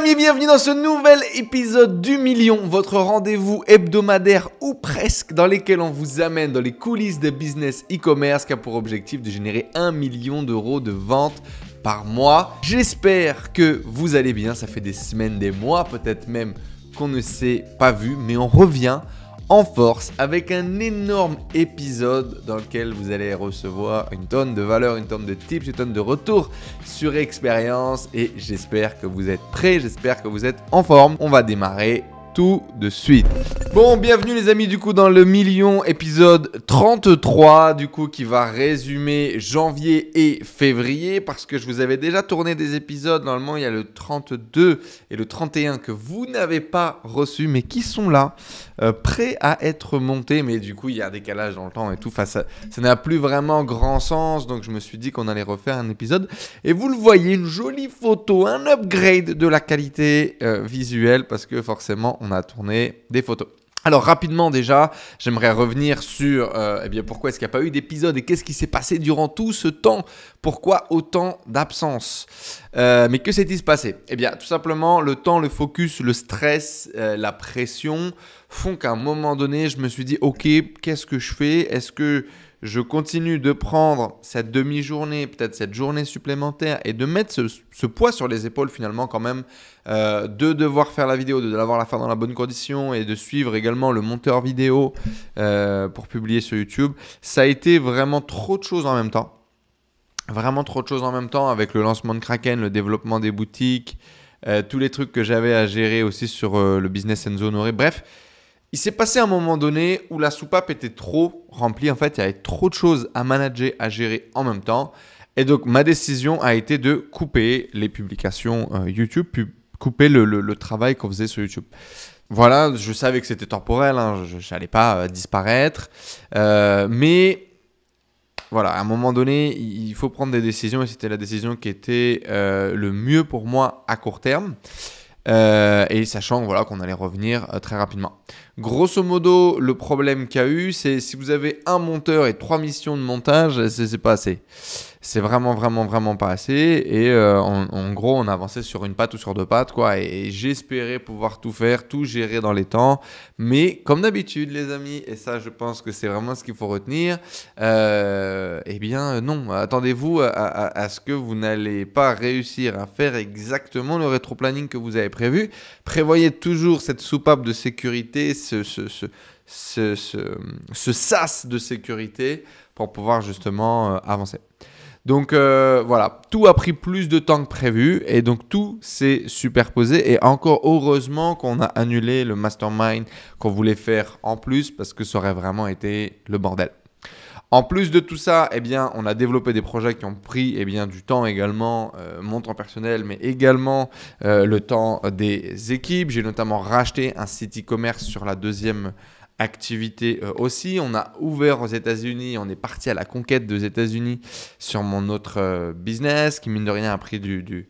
amis, bienvenue dans ce nouvel épisode du million, votre rendez-vous hebdomadaire ou presque dans lequel on vous amène dans les coulisses de business e-commerce qui a pour objectif de générer 1 million d'euros de ventes par mois. J'espère que vous allez bien, ça fait des semaines, des mois peut-être même qu'on ne s'est pas vu, mais on revient en force avec un énorme épisode dans lequel vous allez recevoir une tonne de valeur, une tonne de tips, une tonne de retours sur expérience et j'espère que vous êtes prêts, j'espère que vous êtes en forme. On va démarrer tout de suite. Bon, bienvenue les amis du coup dans le million épisode 33 du coup qui va résumer janvier et février parce que je vous avais déjà tourné des épisodes. Normalement il y a le 32 et le 31 que vous n'avez pas reçus mais qui sont là, prêts à être montés, mais du coup il y a un décalage dans le temps et tout. Enfin, ça n'a plus vraiment grand sens, donc je me suis dit qu'on allait refaire un épisode et vous le voyez, une jolie photo, un upgrade de la qualité visuelle parce que forcément on a tourné des photos. Alors rapidement déjà, j'aimerais revenir sur pourquoi est-ce qu'il n'y a pas eu d'épisode et qu'est-ce qui s'est passé durant tout ce temps. Pourquoi autant d'absence mais que s'est-il passé? Eh bien tout simplement le temps, le focus, le stress, la pression font qu'à un moment donné, je me suis dit ok, qu'est-ce que je fais? Est-ce que je continue de prendre cette demi-journée, peut-être cette journée supplémentaire et de mettre ce poids sur les épaules finalement quand même, de devoir faire la vidéo, de devoir la faire dans la bonne condition et de suivre également le monteur vidéo pour publier sur YouTube. Ça a été vraiment trop de choses en même temps. Vraiment trop de choses en même temps avec le lancement de Kraken, le développement des boutiques, tous les trucs que j'avais à gérer aussi sur le business Enzo Honoré. Bref, il s'est passé un moment donné où la soupape était trop remplie. En fait, il y avait trop de choses à manager, à gérer en même temps. Et donc, ma décision a été de couper les publications YouTube, couper le travail qu'on faisait sur YouTube. Voilà, je savais que c'était temporel, hein, je n'allais pas disparaître. Mais voilà, à un moment donné, il faut prendre des décisions et c'était la décision qui était le mieux pour moi à court terme. Et sachant voilà, qu'on allait revenir très rapidement. Grosso modo, le problème qu'il y a eu, c'est si vous avez un monteur et 3 missions de montage, c'est pas assez. C'est vraiment pas assez. Et en gros, on avançait sur une patte ou sur deux pattes, quoi. Et j'espérais pouvoir tout faire, tout gérer dans les temps. Mais comme d'habitude, les amis, et ça, je pense que c'est vraiment ce qu'il faut retenir, eh bien, non. Attendez-vous à ce que vous n'allez pas réussir à faire exactement le rétro-planning que vous avez prévu. Prévoyez toujours cette soupape de sécurité, ce sas de sécurité pour pouvoir justement avancer. Donc voilà, tout a pris plus de temps que prévu et donc tout s'est superposé et encore heureusement qu'on a annulé le mastermind qu'on voulait faire en plus parce que ça aurait vraiment été le bordel. En plus de tout ça, eh bien, on a développé des projets qui ont pris eh bien, du temps également, mon temps personnel, mais également le temps des équipes. J'ai notamment racheté un site e-commerce sur la deuxième activité aussi. On a ouvert aux États-Unis, on est parti à la conquête des États-Unis sur mon autre business qui, mine de rien, a pris du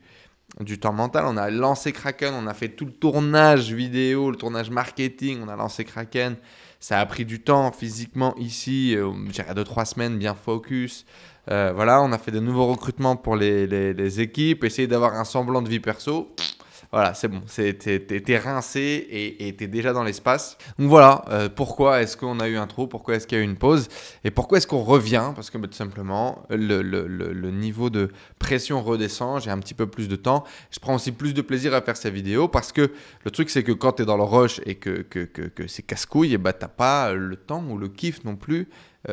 temps mental. On a lancé Kraken, on a fait tout le tournage vidéo, le tournage marketing, on a lancé Kraken. Ça a pris du temps physiquement ici, j'ai 2-3 semaines bien focus. Voilà, on a fait de nouveaux recrutements pour les équipes, essayer d'avoir un semblant de vie perso. Voilà, c'est bon, t'es rincé et t'es déjà dans l'espace. Donc voilà, pourquoi est-ce qu'on a eu un trou, pourquoi est-ce qu'il y a eu une pause et pourquoi est-ce qu'on revient? Parce que tout simplement, le niveau de pression redescend, j'ai un petit peu plus de temps. Je prends aussi plus de plaisir à faire ces vidéos parce que le truc, c'est que quand t'es dans le rush et que c'est casse-couille, et bah, t'as pas le temps ou le kiff non plus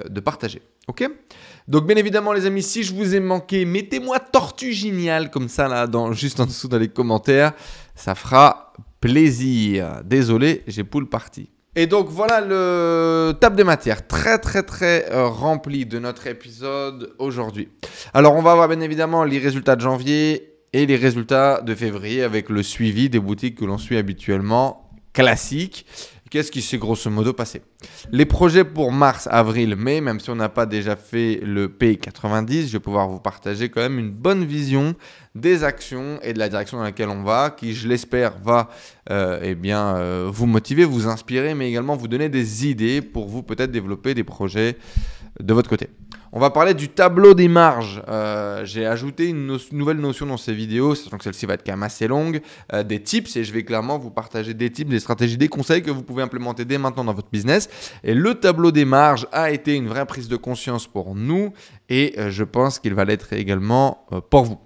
de partager. Ok? Donc bien évidemment les amis, si je vous ai manqué, mettez-moi tortue géniale comme ça là, juste en dessous dans les commentaires. Ça fera plaisir. Désolé, j'ai poule partie. Et donc voilà le table des matières, très rempli de notre épisode aujourd'hui. Alors on va voir bien évidemment les résultats de janvier et les résultats de février avec le suivi des boutiques que l'on suit habituellement, classique. Qu'est-ce qui s'est grosso modo passé? Les projets pour mars, avril, mai, même si on n'a pas déjà fait le P90, je vais pouvoir vous partager quand même une bonne vision des actions et de la direction dans laquelle on va, qui, je l'espère, va vous motiver, vous inspirer, mais également vous donner des idées pour vous peut-être développer des projets de votre côté. On va parler du tableau des marges. J'ai ajouté une nouvelle notion dans ces vidéos, sachant que celle-ci va être quand même assez longue, des tips, et je vais clairement vous partager des tips, des stratégies, des conseils que vous pouvez implémenter dès maintenant dans votre business. Et le tableau des marges a été une vraie prise de conscience pour nous, et je pense qu'il va l'être également pour vous.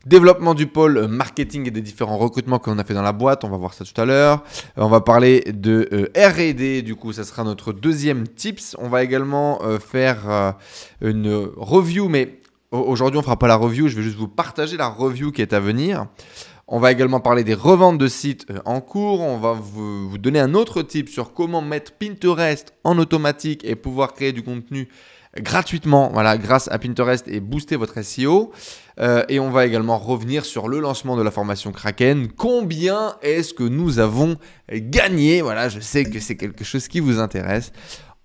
Développement du pôle marketing et des différents recrutements qu'on a fait dans la boîte, on va voir ça tout à l'heure. On va parler de R&D, du coup ça sera notre deuxième tips. On va également faire une review, mais aujourd'hui on ne fera pas la review, je vais juste vous partager la review qui est à venir. On va également parler des reventes de sites en cours. On va vous donner un autre tip sur comment mettre Pinterest en automatique et pouvoir créer du contenu gratuitement, voilà, grâce à Pinterest et booster votre SEO. Et on va également revenir sur le lancement de la formation Kraken. Combien est-ce que nous avons gagné? Voilà, je sais que c'est quelque chose qui vous intéresse.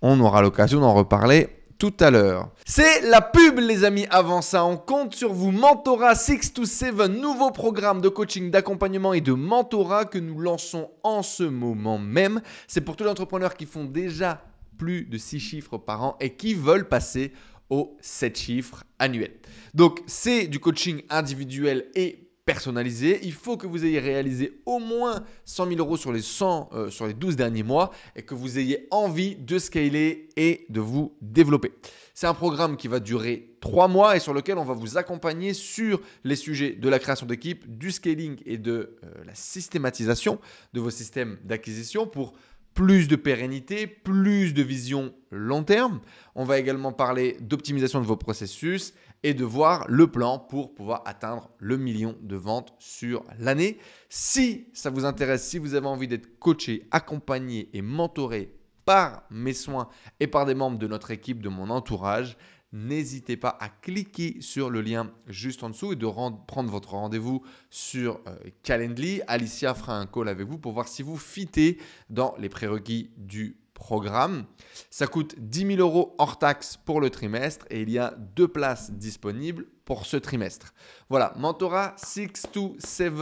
On aura l'occasion d'en reparler tout à l'heure. C'est la pub les amis. Avant ça, on compte sur vous. Mentorat 6 to 7, nouveau programme de coaching, d'accompagnement et de mentorat que nous lançons en ce moment même. C'est pour tous les entrepreneurs qui font déjà plus de 6 chiffres par an et qui veulent passer aux 7 chiffres annuels. Donc, c'est du coaching individuel et personnalisé. Il faut que vous ayez réalisé au moins 100 000 euros sur les 12 derniers mois et que vous ayez envie de scaler et de vous développer. C'est un programme qui va durer 3 mois et sur lequel on va vous accompagner sur les sujets de la création d'équipe, du scaling et de la systématisation de vos systèmes d'acquisition pour plus de pérennité, plus de vision long terme. On va également parler d'optimisation de vos processus et de voir le plan pour pouvoir atteindre le 1 million de ventes sur l'année. Si ça vous intéresse, si vous avez envie d'être coaché, accompagné et mentoré par mes soins et par des membres de notre équipe, de mon entourage, n'hésitez pas à cliquer sur le lien juste en dessous et de prendre votre rendez-vous sur Calendly. Alicia fera un call avec vous pour voir si vous fitez dans les prérequis du programme. Ça coûte 10 000 euros hors taxe pour le trimestre et il y a 2 places disponibles pour ce trimestre. Voilà, Mentorat 6 to 7,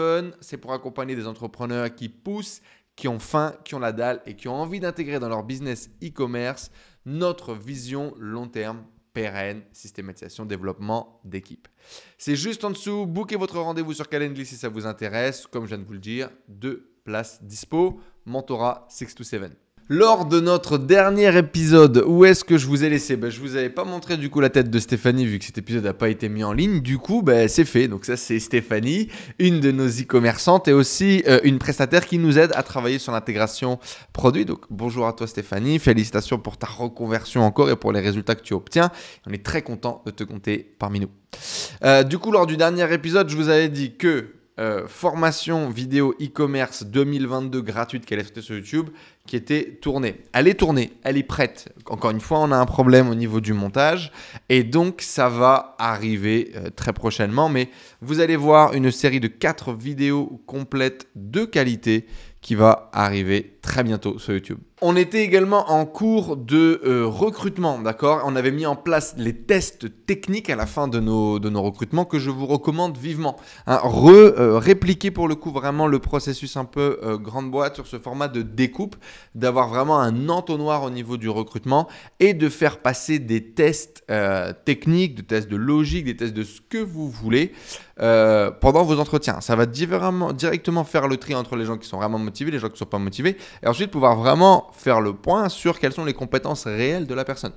c'est pour accompagner des entrepreneurs qui poussent, qui ont faim, qui ont la dalle et qui ont envie d'intégrer dans leur business e-commerce notre vision long terme, pérenne, systématisation, développement d'équipe. C'est juste en dessous. Bookez votre rendez-vous sur Calendly si ça vous intéresse. Comme je viens de vous le dire, 2 places dispo. Mentorat 6 to 7. Lors de notre dernier épisode, où est-ce que je vous ai laissé? Je vous avais pas montré du coup la tête de Stéphanie vu que cet épisode n'a pas été mis en ligne. Du coup, c'est fait. Donc ça, c'est Stéphanie, une de nos e-commerçantes et aussi une prestataire qui nous aide à travailler sur l'intégration produit. Donc bonjour à toi Stéphanie, félicitations pour ta reconversion encore et pour les résultats que tu obtiens. On est très content de te compter parmi nous. Du coup, lors du dernier épisode, je vous avais dit que formation vidéo e-commerce 2022 gratuite qu'elle est sortie sur YouTube qui était tournée. Elle est tournée, elle est prête. Encore une fois, on a un problème au niveau du montage et donc ça va arriver très prochainement. Mais vous allez voir une série de 4 vidéos complètes de qualité qui va arriver très bientôt sur YouTube. On était également en cours de recrutement, d'accord? On avait mis en place les tests techniques à la fin de nos recrutements que je vous recommande vivement. Répliquer pour le coup vraiment le processus un peu grande boîte sur ce format de découpe, d'avoir vraiment un entonnoir au niveau du recrutement et de faire passer des tests techniques, des tests de logique, des tests de ce que vous voulez pendant vos entretiens. Ça va directement faire le tri entre les gens qui sont vraiment motivés, les gens qui ne sont pas motivés et ensuite pouvoir vraiment faire le point sur quelles sont les compétences réelles de la personne.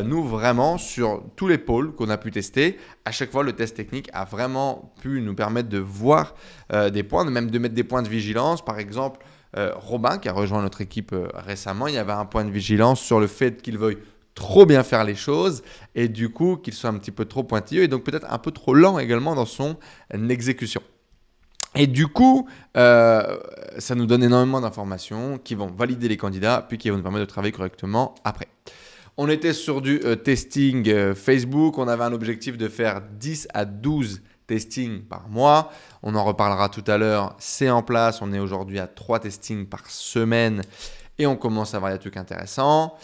Nous, vraiment, sur tous les pôles qu'on a pu tester, à chaque fois, le test technique a vraiment pu nous permettre de voir des points, même de mettre des points de vigilance. Par exemple, Robin, qui a rejoint notre équipe récemment, il y avait un point de vigilance sur le fait qu'il veuille trop bien faire les choses et du coup qu'il soit un petit peu trop pointilleux et donc peut-être un peu trop lent également dans son exécution. Et du coup, ça nous donne énormément d'informations qui vont valider les candidats puis qui vont nous permettre de travailler correctement après. On était sur du testing Facebook. On avait un objectif de faire 10 à 12 testings par mois. On en reparlera tout à l'heure. C'est en place. On est aujourd'hui à 3 testings par semaine. Et on commence à voir des trucs intéressants.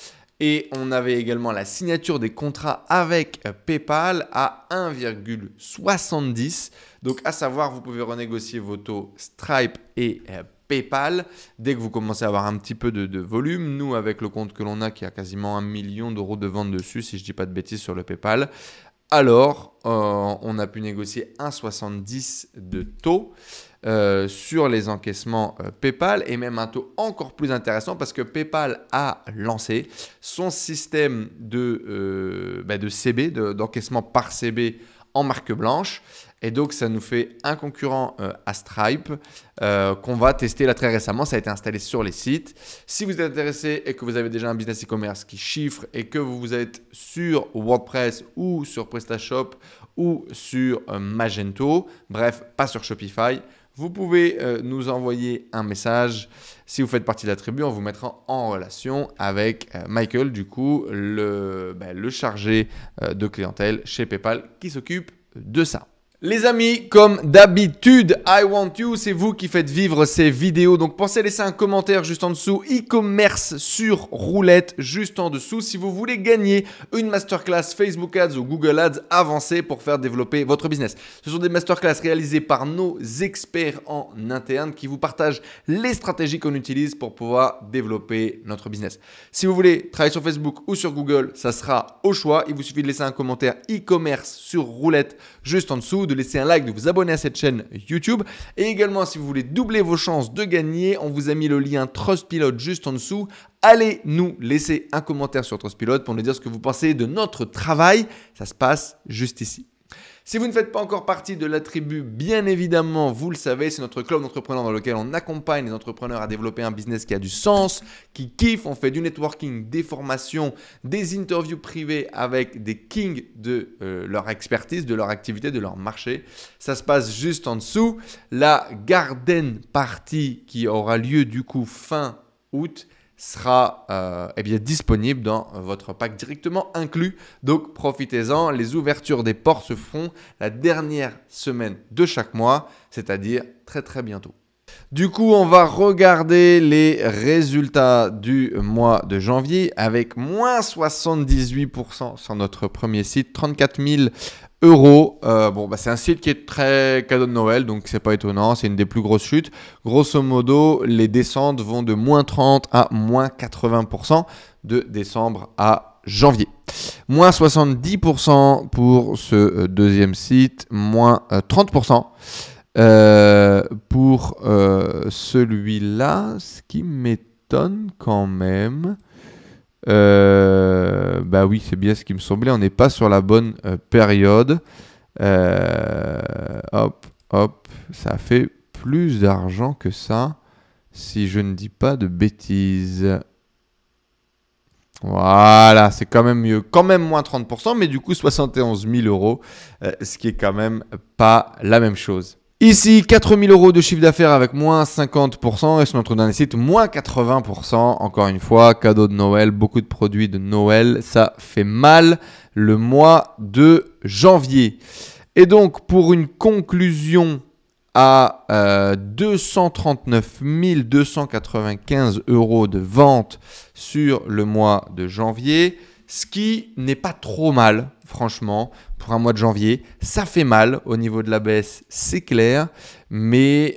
Et on avait également la signature des contrats avec PayPal à 1,70. Donc, à savoir, vous pouvez renégocier vos taux Stripe et PayPal dès que vous commencez à avoir un petit peu de volume. Nous, avec le compte que l'on a qui a quasiment 1 million d'euros de vente dessus, si je ne dis pas de bêtises sur le PayPal, alors on a pu négocier 1,70 de taux sur les encaissements PayPal et même un taux encore plus intéressant parce que PayPal a lancé son système de CB, d'encaissement par CB en marque blanche. Et donc, ça nous fait un concurrent à Stripe qu'on va tester là très récemment. Ça a été installé sur les sites. Si vous êtes intéressé et que vous avez déjà un business e-commerce qui chiffre et que vous êtes sur WordPress ou sur PrestaShop ou sur Magento, bref, pas sur Shopify, vous pouvez nous envoyer un message. Si vous faites partie de la tribu, on vous mettra en relation avec Michael, du coup, le chargé de clientèle chez PayPal qui s'occupe de ça. Les amis, comme d'habitude, I want you, c'est vous qui faites vivre ces vidéos. Donc, pensez à laisser un commentaire juste en dessous. E-commerce sur roulette juste en dessous. Si vous voulez gagner une masterclass Facebook Ads ou Google Ads avancée pour faire développer votre business. Ce sont des masterclass réalisées par nos experts en interne qui vous partagent les stratégies qu'on utilise pour pouvoir développer notre business. Si vous voulez travailler sur Facebook ou sur Google, ça sera au choix. Il vous suffit de laisser un commentaire e-commerce sur roulette juste en dessous, de laisser un like, de vous abonner à cette chaîne YouTube. Et également, si vous voulez doubler vos chances de gagner, on vous a mis le lien Trustpilot juste en dessous. Allez nous laisser un commentaire sur Trustpilot pour nous dire ce que vous pensez de notre travail. Ça se passe juste ici. Si vous ne faites pas encore partie de la tribu, bien évidemment, vous le savez, c'est notre club d'entrepreneurs dans lequel on accompagne les entrepreneurs à développer un business qui a du sens, qui kiffe. On fait du networking, des formations, des interviews privées avec des kings de leur expertise, de leur activité, de leur marché. Ça se passe juste en dessous. La Garden Party qui aura lieu du coup fin août sera disponible dans votre pack directement inclus. Donc, profitez-en. Les ouvertures des ports se feront la dernière semaine de chaque mois, c'est-à-dire très très bientôt. Du coup, on va regarder les résultats du mois de janvier avec moins 78% sur notre premier site, 34 000 euros. C'est un site qui est très cadeau de Noël, donc c'est pas étonnant, c'est une des plus grosses chutes. Grosso modo, les descentes vont de moins 30 à moins 80% de décembre à janvier. Moins 70% pour ce deuxième site, moins 30%. Pour celui-là, ce qui m'étonne quand même, oui, c'est bien ce qui me semblait, on n'est pas sur la bonne période. Hop, ça fait plus d'argent que ça, si je ne dis pas de bêtises. Voilà, c'est quand même mieux, quand même moins 30%, mais du coup 71 000 euros, ce qui est quand même pas la même chose. Ici, 4 000 euros de chiffre d'affaires avec moins 50% et sur notre dernier site, moins 80%. Encore une fois, cadeau de Noël, beaucoup de produits de Noël. Ça fait mal le mois de janvier. Et donc, pour une conclusion à 239 295 euros de vente sur le mois de janvier, ce qui n'est pas trop mal, franchement, pour un mois de janvier. Ça fait mal au niveau de la baisse, c'est clair, mais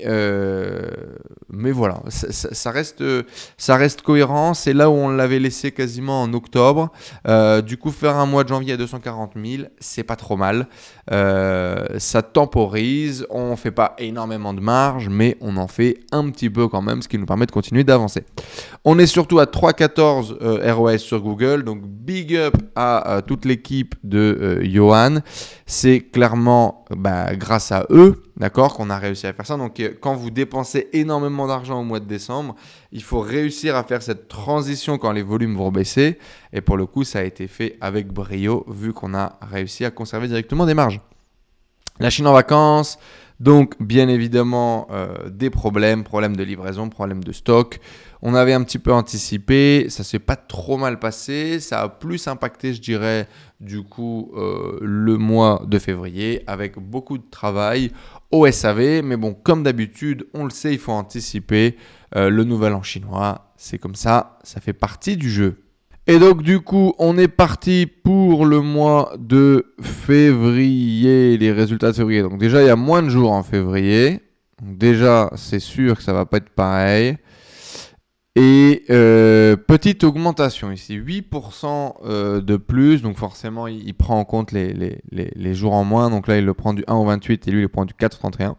voilà, ça reste cohérent. C'est là où on l'avait laissé quasiment en octobre. Du coup, faire un mois de janvier à 240 000, c'est pas trop mal. Ça temporise, on ne fait pas énormément de marge, mais on en fait un petit peu quand même, ce qui nous permet de continuer d'avancer. On est surtout à 3,14 ROAS sur Google, donc big up à toute l'équipe de Johan. C'est clairement grâce à eux, d'accord, qu'on a réussi à faire ça. Donc, quand vous dépensez énormément d'argent au mois de décembre, il faut réussir à faire cette transition quand les volumes vont baisser. Et pour le coup, ça a été fait avec brio, vu qu'on a réussi à conserver directement des marges. La Chine en vacances, donc bien évidemment des problèmes de livraison, problèmes de stock. On avait un petit peu anticipé, ça s'est pas trop mal passé, ça a plus impacté, je dirais, du coup le mois de février avec beaucoup de travail au SAV. Mais bon, comme d'habitude, on le sait, il faut anticiper. Le nouvel an chinois, c'est comme ça fait partie du jeu. Et donc du coup, on est parti pour le mois de février, les résultats de février. Donc déjà, il y a moins de jours en février. Donc déjà, c'est sûr que ça va pas être pareil. Et petite augmentation ici, 8% de plus. Donc forcément, il prend en compte les jours en moins. Donc là, il le prend du 1 au 28 et lui, il le prend du 4 au 31.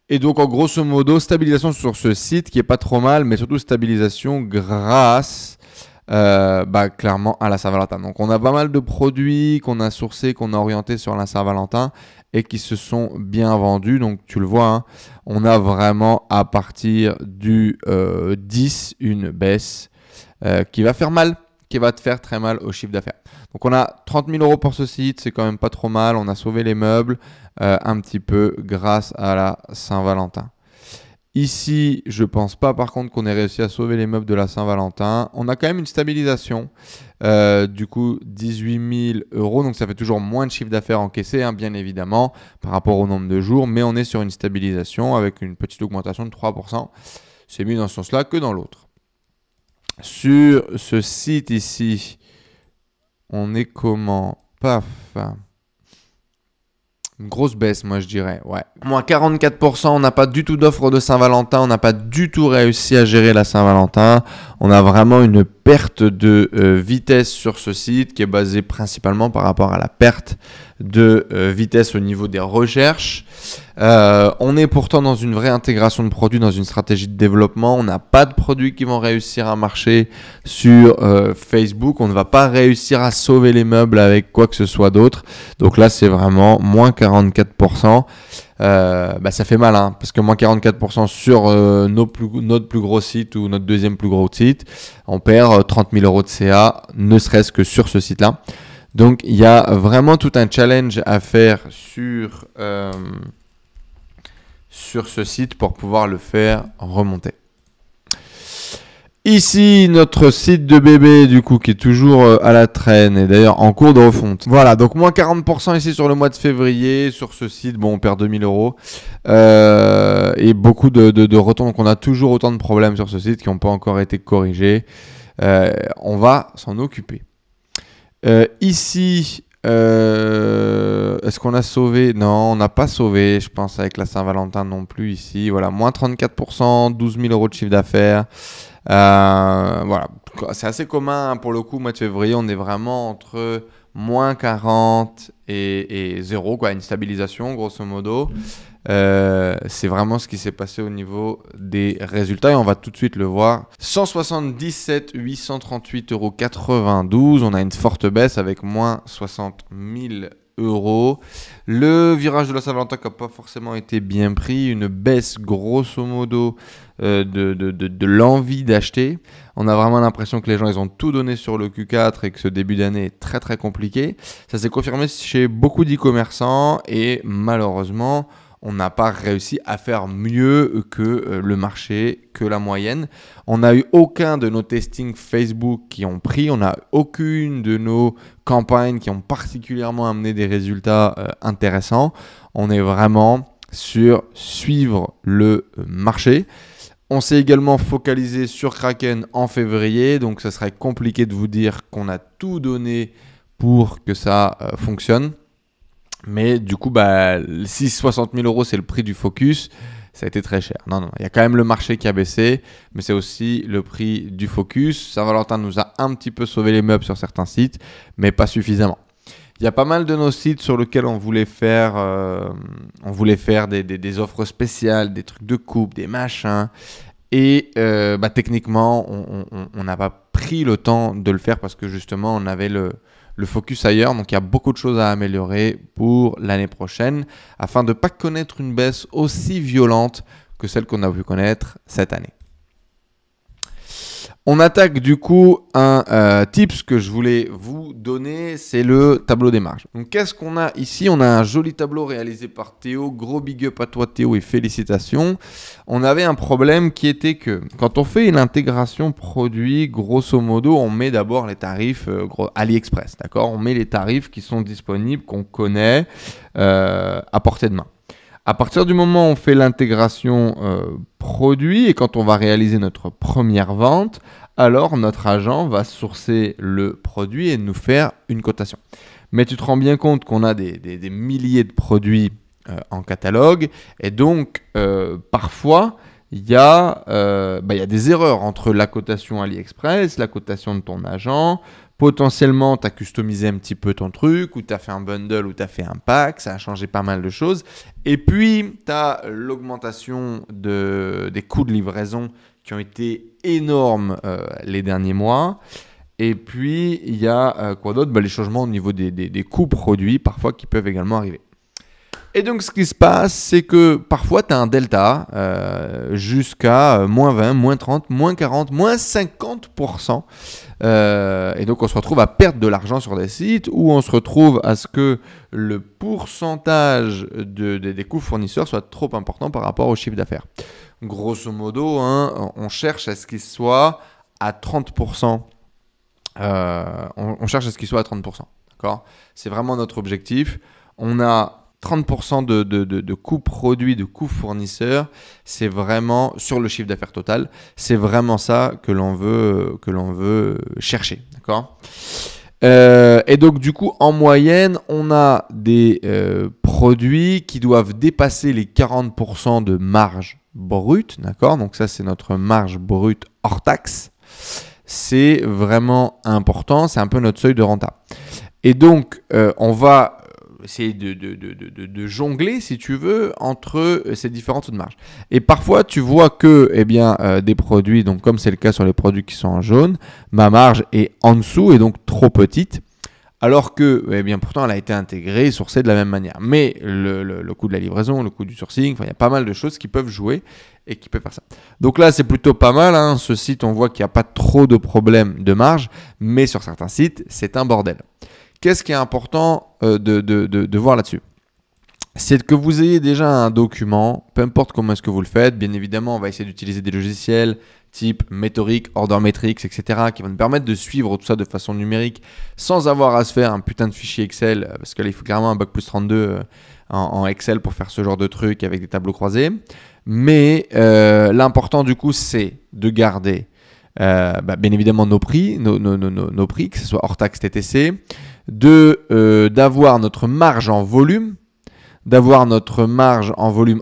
Et donc, en grosso modo, stabilisation sur ce site qui est pas trop mal, mais surtout stabilisation grâce clairement à la Saint-Valentin. Donc, on a pas mal de produits qu'on a sourcés, qu'on a orientés sur la Saint-Valentin et qui se sont bien vendus. Donc, tu le vois, hein, on a vraiment à partir du 10 une baisse qui va faire mal, qui va te faire très mal au chiffre d'affaires. Donc, on a 30 000 € pour ce site, c'est quand même pas trop mal. On a sauvé les meubles un petit peu grâce à la Saint-Valentin. Ici, je pense pas par contre qu'on ait réussi à sauver les meubles de la Saint-Valentin. On a quand même une stabilisation, du coup 18 000 €, donc ça fait toujours moins de chiffre d'affaires encaissé, hein, bien évidemment, par rapport au nombre de jours, mais on est sur une stabilisation avec une petite augmentation de 3%. C'est mieux dans ce sens-là que dans l'autre. Sur ce site ici, on est comment? Paf. Une grosse baisse, moi je dirais, ouais. Moins 44%, on n'a pas du tout d'offre de Saint-Valentin, on n'a pas du tout réussi à gérer la Saint-Valentin. On a vraiment une perte de vitesse sur ce site qui est basée principalement par rapport à la perte de vitesse au niveau des recherches. On est pourtant dans une vraie intégration de produits, dans une stratégie de développement. On n'a pas de produits qui vont réussir à marcher sur Facebook. On ne va pas réussir à sauver les meubles avec quoi que ce soit d'autre. Donc là, c'est vraiment moins 44%. Ça fait mal, hein, parce que moins 44% sur notre plus gros site ou notre deuxième plus gros site, on perd 30 000 € de CA, ne serait-ce que sur ce site-là. Donc, il y a vraiment tout un challenge à faire sur ce site pour pouvoir le faire remonter. Ici, notre site de bébé, du coup, qui est toujours à la traîne et d'ailleurs en cours de refonte. Voilà, donc moins 40% ici sur le mois de février. Sur ce site, bon, on perd 2 000 € et beaucoup de retours. Donc, on a toujours autant de problèmes sur ce site qui n'ont pas encore été corrigés. On va s'en occuper. Ici, est-ce qu'on a sauvé? Non, on n'a pas sauvé, je pense, avec la Saint-Valentin non plus ici. Voilà, moins 34%, 12 000 € de chiffre d'affaires. Voilà, c'est assez commun pour le coup. Mois de février, on est vraiment entre moins 40 et 0, quoi, une stabilisation grosso modo. C'est vraiment ce qui s'est passé au niveau des résultats et on va tout de suite le voir. 177 838,92 €. On a une forte baisse avec moins 60 000 €. Le virage de la Saint-Valentin qui n'a pas forcément été bien pris, une baisse grosso modo de l'envie d'acheter. On a vraiment l'impression que les gens ils ont tout donné sur le Q4 et que ce début d'année est très très compliqué. Ça s'est confirmé chez beaucoup d'e-commerçants et malheureusement on n'a pas réussi à faire mieux que le marché, que la moyenne. On n'a eu aucun de nos testings Facebook qui ont pris. On n'a aucune de nos campagnes qui ont particulièrement amené des résultats intéressants. On est vraiment sur suivre le marché. On s'est également focalisé sur Kraken en février. Donc, ce serait compliqué de vous dire qu'on a tout donné pour que ça fonctionne. Mais du coup, si 60 000 € c'est le prix du focus, ça a été très cher. Non, il y a quand même le marché qui a baissé, mais c'est aussi le prix du focus. Saint-Valentin nous a un petit peu sauvé les meubles sur certains sites, mais pas suffisamment. Il y a pas mal de nos sites sur lesquels on voulait faire des offres spéciales, des trucs de coupe, des machins. Et techniquement, on n'a pas pris le temps de le faire parce que justement, on avait le focus ailleurs. Donc, il y a beaucoup de choses à améliorer pour l'année prochaine afin de ne pas connaître une baisse aussi violente que celle qu'on a pu connaître cette année. On attaque du coup un tips que je voulais vous donner, c'est le tableau des marges. Donc qu'est-ce qu'on a ici? On a un joli tableau réalisé par Théo. Gros big up à toi Théo et félicitations. On avait un problème qui était que quand on fait une intégration produit, grosso modo, on met d'abord les tarifs AliExpress, d'accord? On met les tarifs qui sont disponibles, qu'on connaît à portée de main. À partir du moment où on fait l'intégration produit et quand on va réaliser notre première vente, alors notre agent va sourcer le produit et nous faire une cotation. Mais tu te rends bien compte qu'on a des milliers de produits en catalogue et donc parfois il y a des erreurs entre la cotation AliExpress, la cotation de ton agent. Potentiellement, tu as customisé un petit peu ton truc, ou tu as fait un bundle, ou tu as fait un pack, ça a changé pas mal de choses. Et puis, tu as l'augmentation des coûts de livraison qui ont été énormes les derniers mois. Et puis, il y a quoi d'autre ? Les changements au niveau des coûts produits, parfois, qui peuvent également arriver. Et donc, ce qui se passe, c'est que parfois, tu as un delta jusqu'à moins 20, moins 30, moins 40, moins 50%. Et donc, on se retrouve à perdre de l'argent sur des sites où on se retrouve à ce que le pourcentage des coûts fournisseurs soit trop important par rapport au chiffre d'affaires. Grosso modo, on cherche à ce qu'il soit à 30%. On cherche à ce qu'il soit à 30%. D'accord ? C'est vraiment notre objectif. On a 30% de coûts produits, de coûts fournisseurs, c'est vraiment sur le chiffre d'affaires total. C'est vraiment ça que l'on veut chercher. D'accord ? Et donc, du coup, en moyenne, on a des produits qui doivent dépasser les 40% de marge brute. D'accord ? Donc, ça, c'est notre marge brute hors taxe. C'est vraiment important. C'est un peu notre seuil de renta. Et donc, on va essayer de jongler, si tu veux, entre ces différents taux de marge. Et parfois, tu vois que des produits, donc comme c'est le cas sur les produits qui sont en jaune, ma marge est en dessous et donc trop petite, alors que pourtant, elle a été intégrée et sourcée de la même manière. Mais le coût de la livraison, le coût du sourcing, il y a pas mal de choses qui peuvent jouer et qui peuvent faire ça. Donc là, c'est plutôt pas mal. Ce site, on voit qu'il n'y a pas trop de problèmes de marge, mais sur certains sites, c'est un bordel. Qu'est-ce qui est important de voir là-dessus ? C'est que vous ayez déjà un document, peu importe comment est-ce que vous le faites. Bien évidemment, on va essayer d'utiliser des logiciels type Metoric, Ordermetrics, etc. qui vont nous permettre de suivre tout ça de façon numérique sans avoir à se faire un putain de fichier Excel, parce que là, il faut carrément un Bac+32 en Excel pour faire ce genre de truc avec des tableaux croisés. Mais l'important du coup, c'est de garder bien évidemment nos prix, nos prix, que ce soit hors taxe TTC, d'avoir notre marge en volume,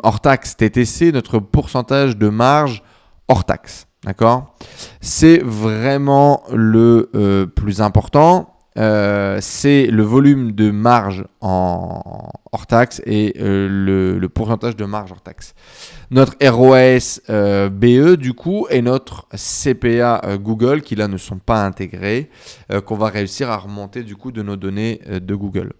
hors taxe TTC, notre pourcentage de marge hors taxe. D'accord ? C'est vraiment le plus important. C'est le volume de marge hors taxe et le pourcentage de marge hors taxe. Notre ROAS BE du coup et notre CPA Google qui là ne sont pas intégrés, qu'on va réussir à remonter du coup de nos données de Google.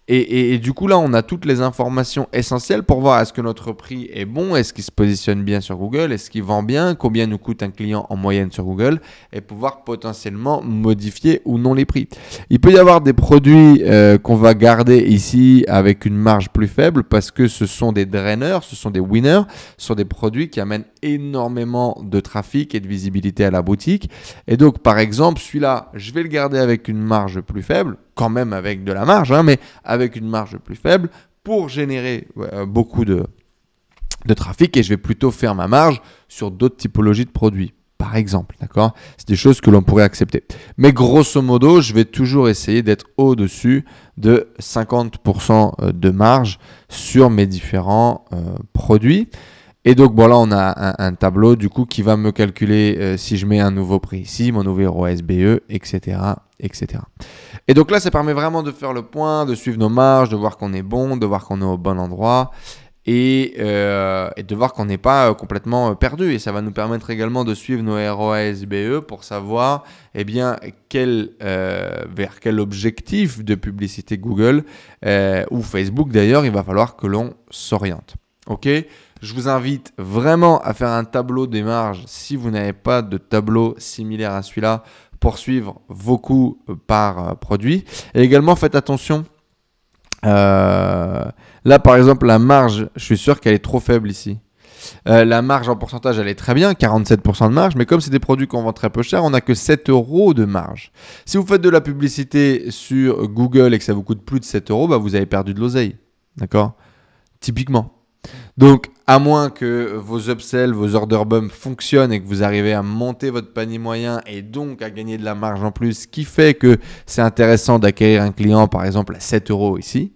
Et du coup, là, on a toutes les informations essentielles pour voir est-ce que notre prix est bon, est-ce qu'il se positionne bien sur Google, est-ce qu'il vend bien, combien nous coûte un client en moyenne sur Google et pouvoir potentiellement modifier ou non les prix. Il peut y avoir des produits qu'on va garder ici avec une marge plus faible parce que ce sont des drainers, ce sont des winners, ce sont des produits qui amènent énormément de trafic et de visibilité à la boutique. Et donc, par exemple, celui-là, je vais le garder avec une marge plus faible, quand même avec de la marge, mais avec une marge plus faible pour générer beaucoup de trafic et je vais plutôt faire ma marge sur d'autres typologies de produits, par exemple. D'accord ? C'est des choses que l'on pourrait accepter. Mais grosso modo, je vais toujours essayer d'être au-dessus de 50% de marge sur mes différents produits. Et donc, là, on a un tableau du coup qui va me calculer si je mets un nouveau prix ici, mon nouveau ROAS BE, etc., etc. Et donc là, ça permet vraiment de faire le point, de suivre nos marges, de voir qu'on est bon, de voir qu'on est au bon endroit et de voir qu'on n'est pas complètement perdu. Et ça va nous permettre également de suivre nos ROAS BE pour savoir vers quel objectif de publicité Google ou Facebook d'ailleurs, il va falloir que l'on s'oriente. Ok ? Je vous invite vraiment à faire un tableau des marges si vous n'avez pas de tableau similaire à celui-là pour suivre vos coûts par produit. Et également, faites attention. Là, par exemple, la marge, je suis sûr qu'elle est trop faible ici. La marge en pourcentage, elle est très bien, 47% de marge, mais comme c'est des produits qu'on vend très peu cher, on n'a que 7 € de marge. Si vous faites de la publicité sur Google et que ça vous coûte plus de 7 €, vous avez perdu de l'oseille. D'accord ? Typiquement. Donc, à moins que vos upsells, vos order bumps fonctionnent et que vous arrivez à monter votre panier moyen et donc à gagner de la marge en plus, ce qui fait que c'est intéressant d'acquérir un client, par exemple, à 7 € ici.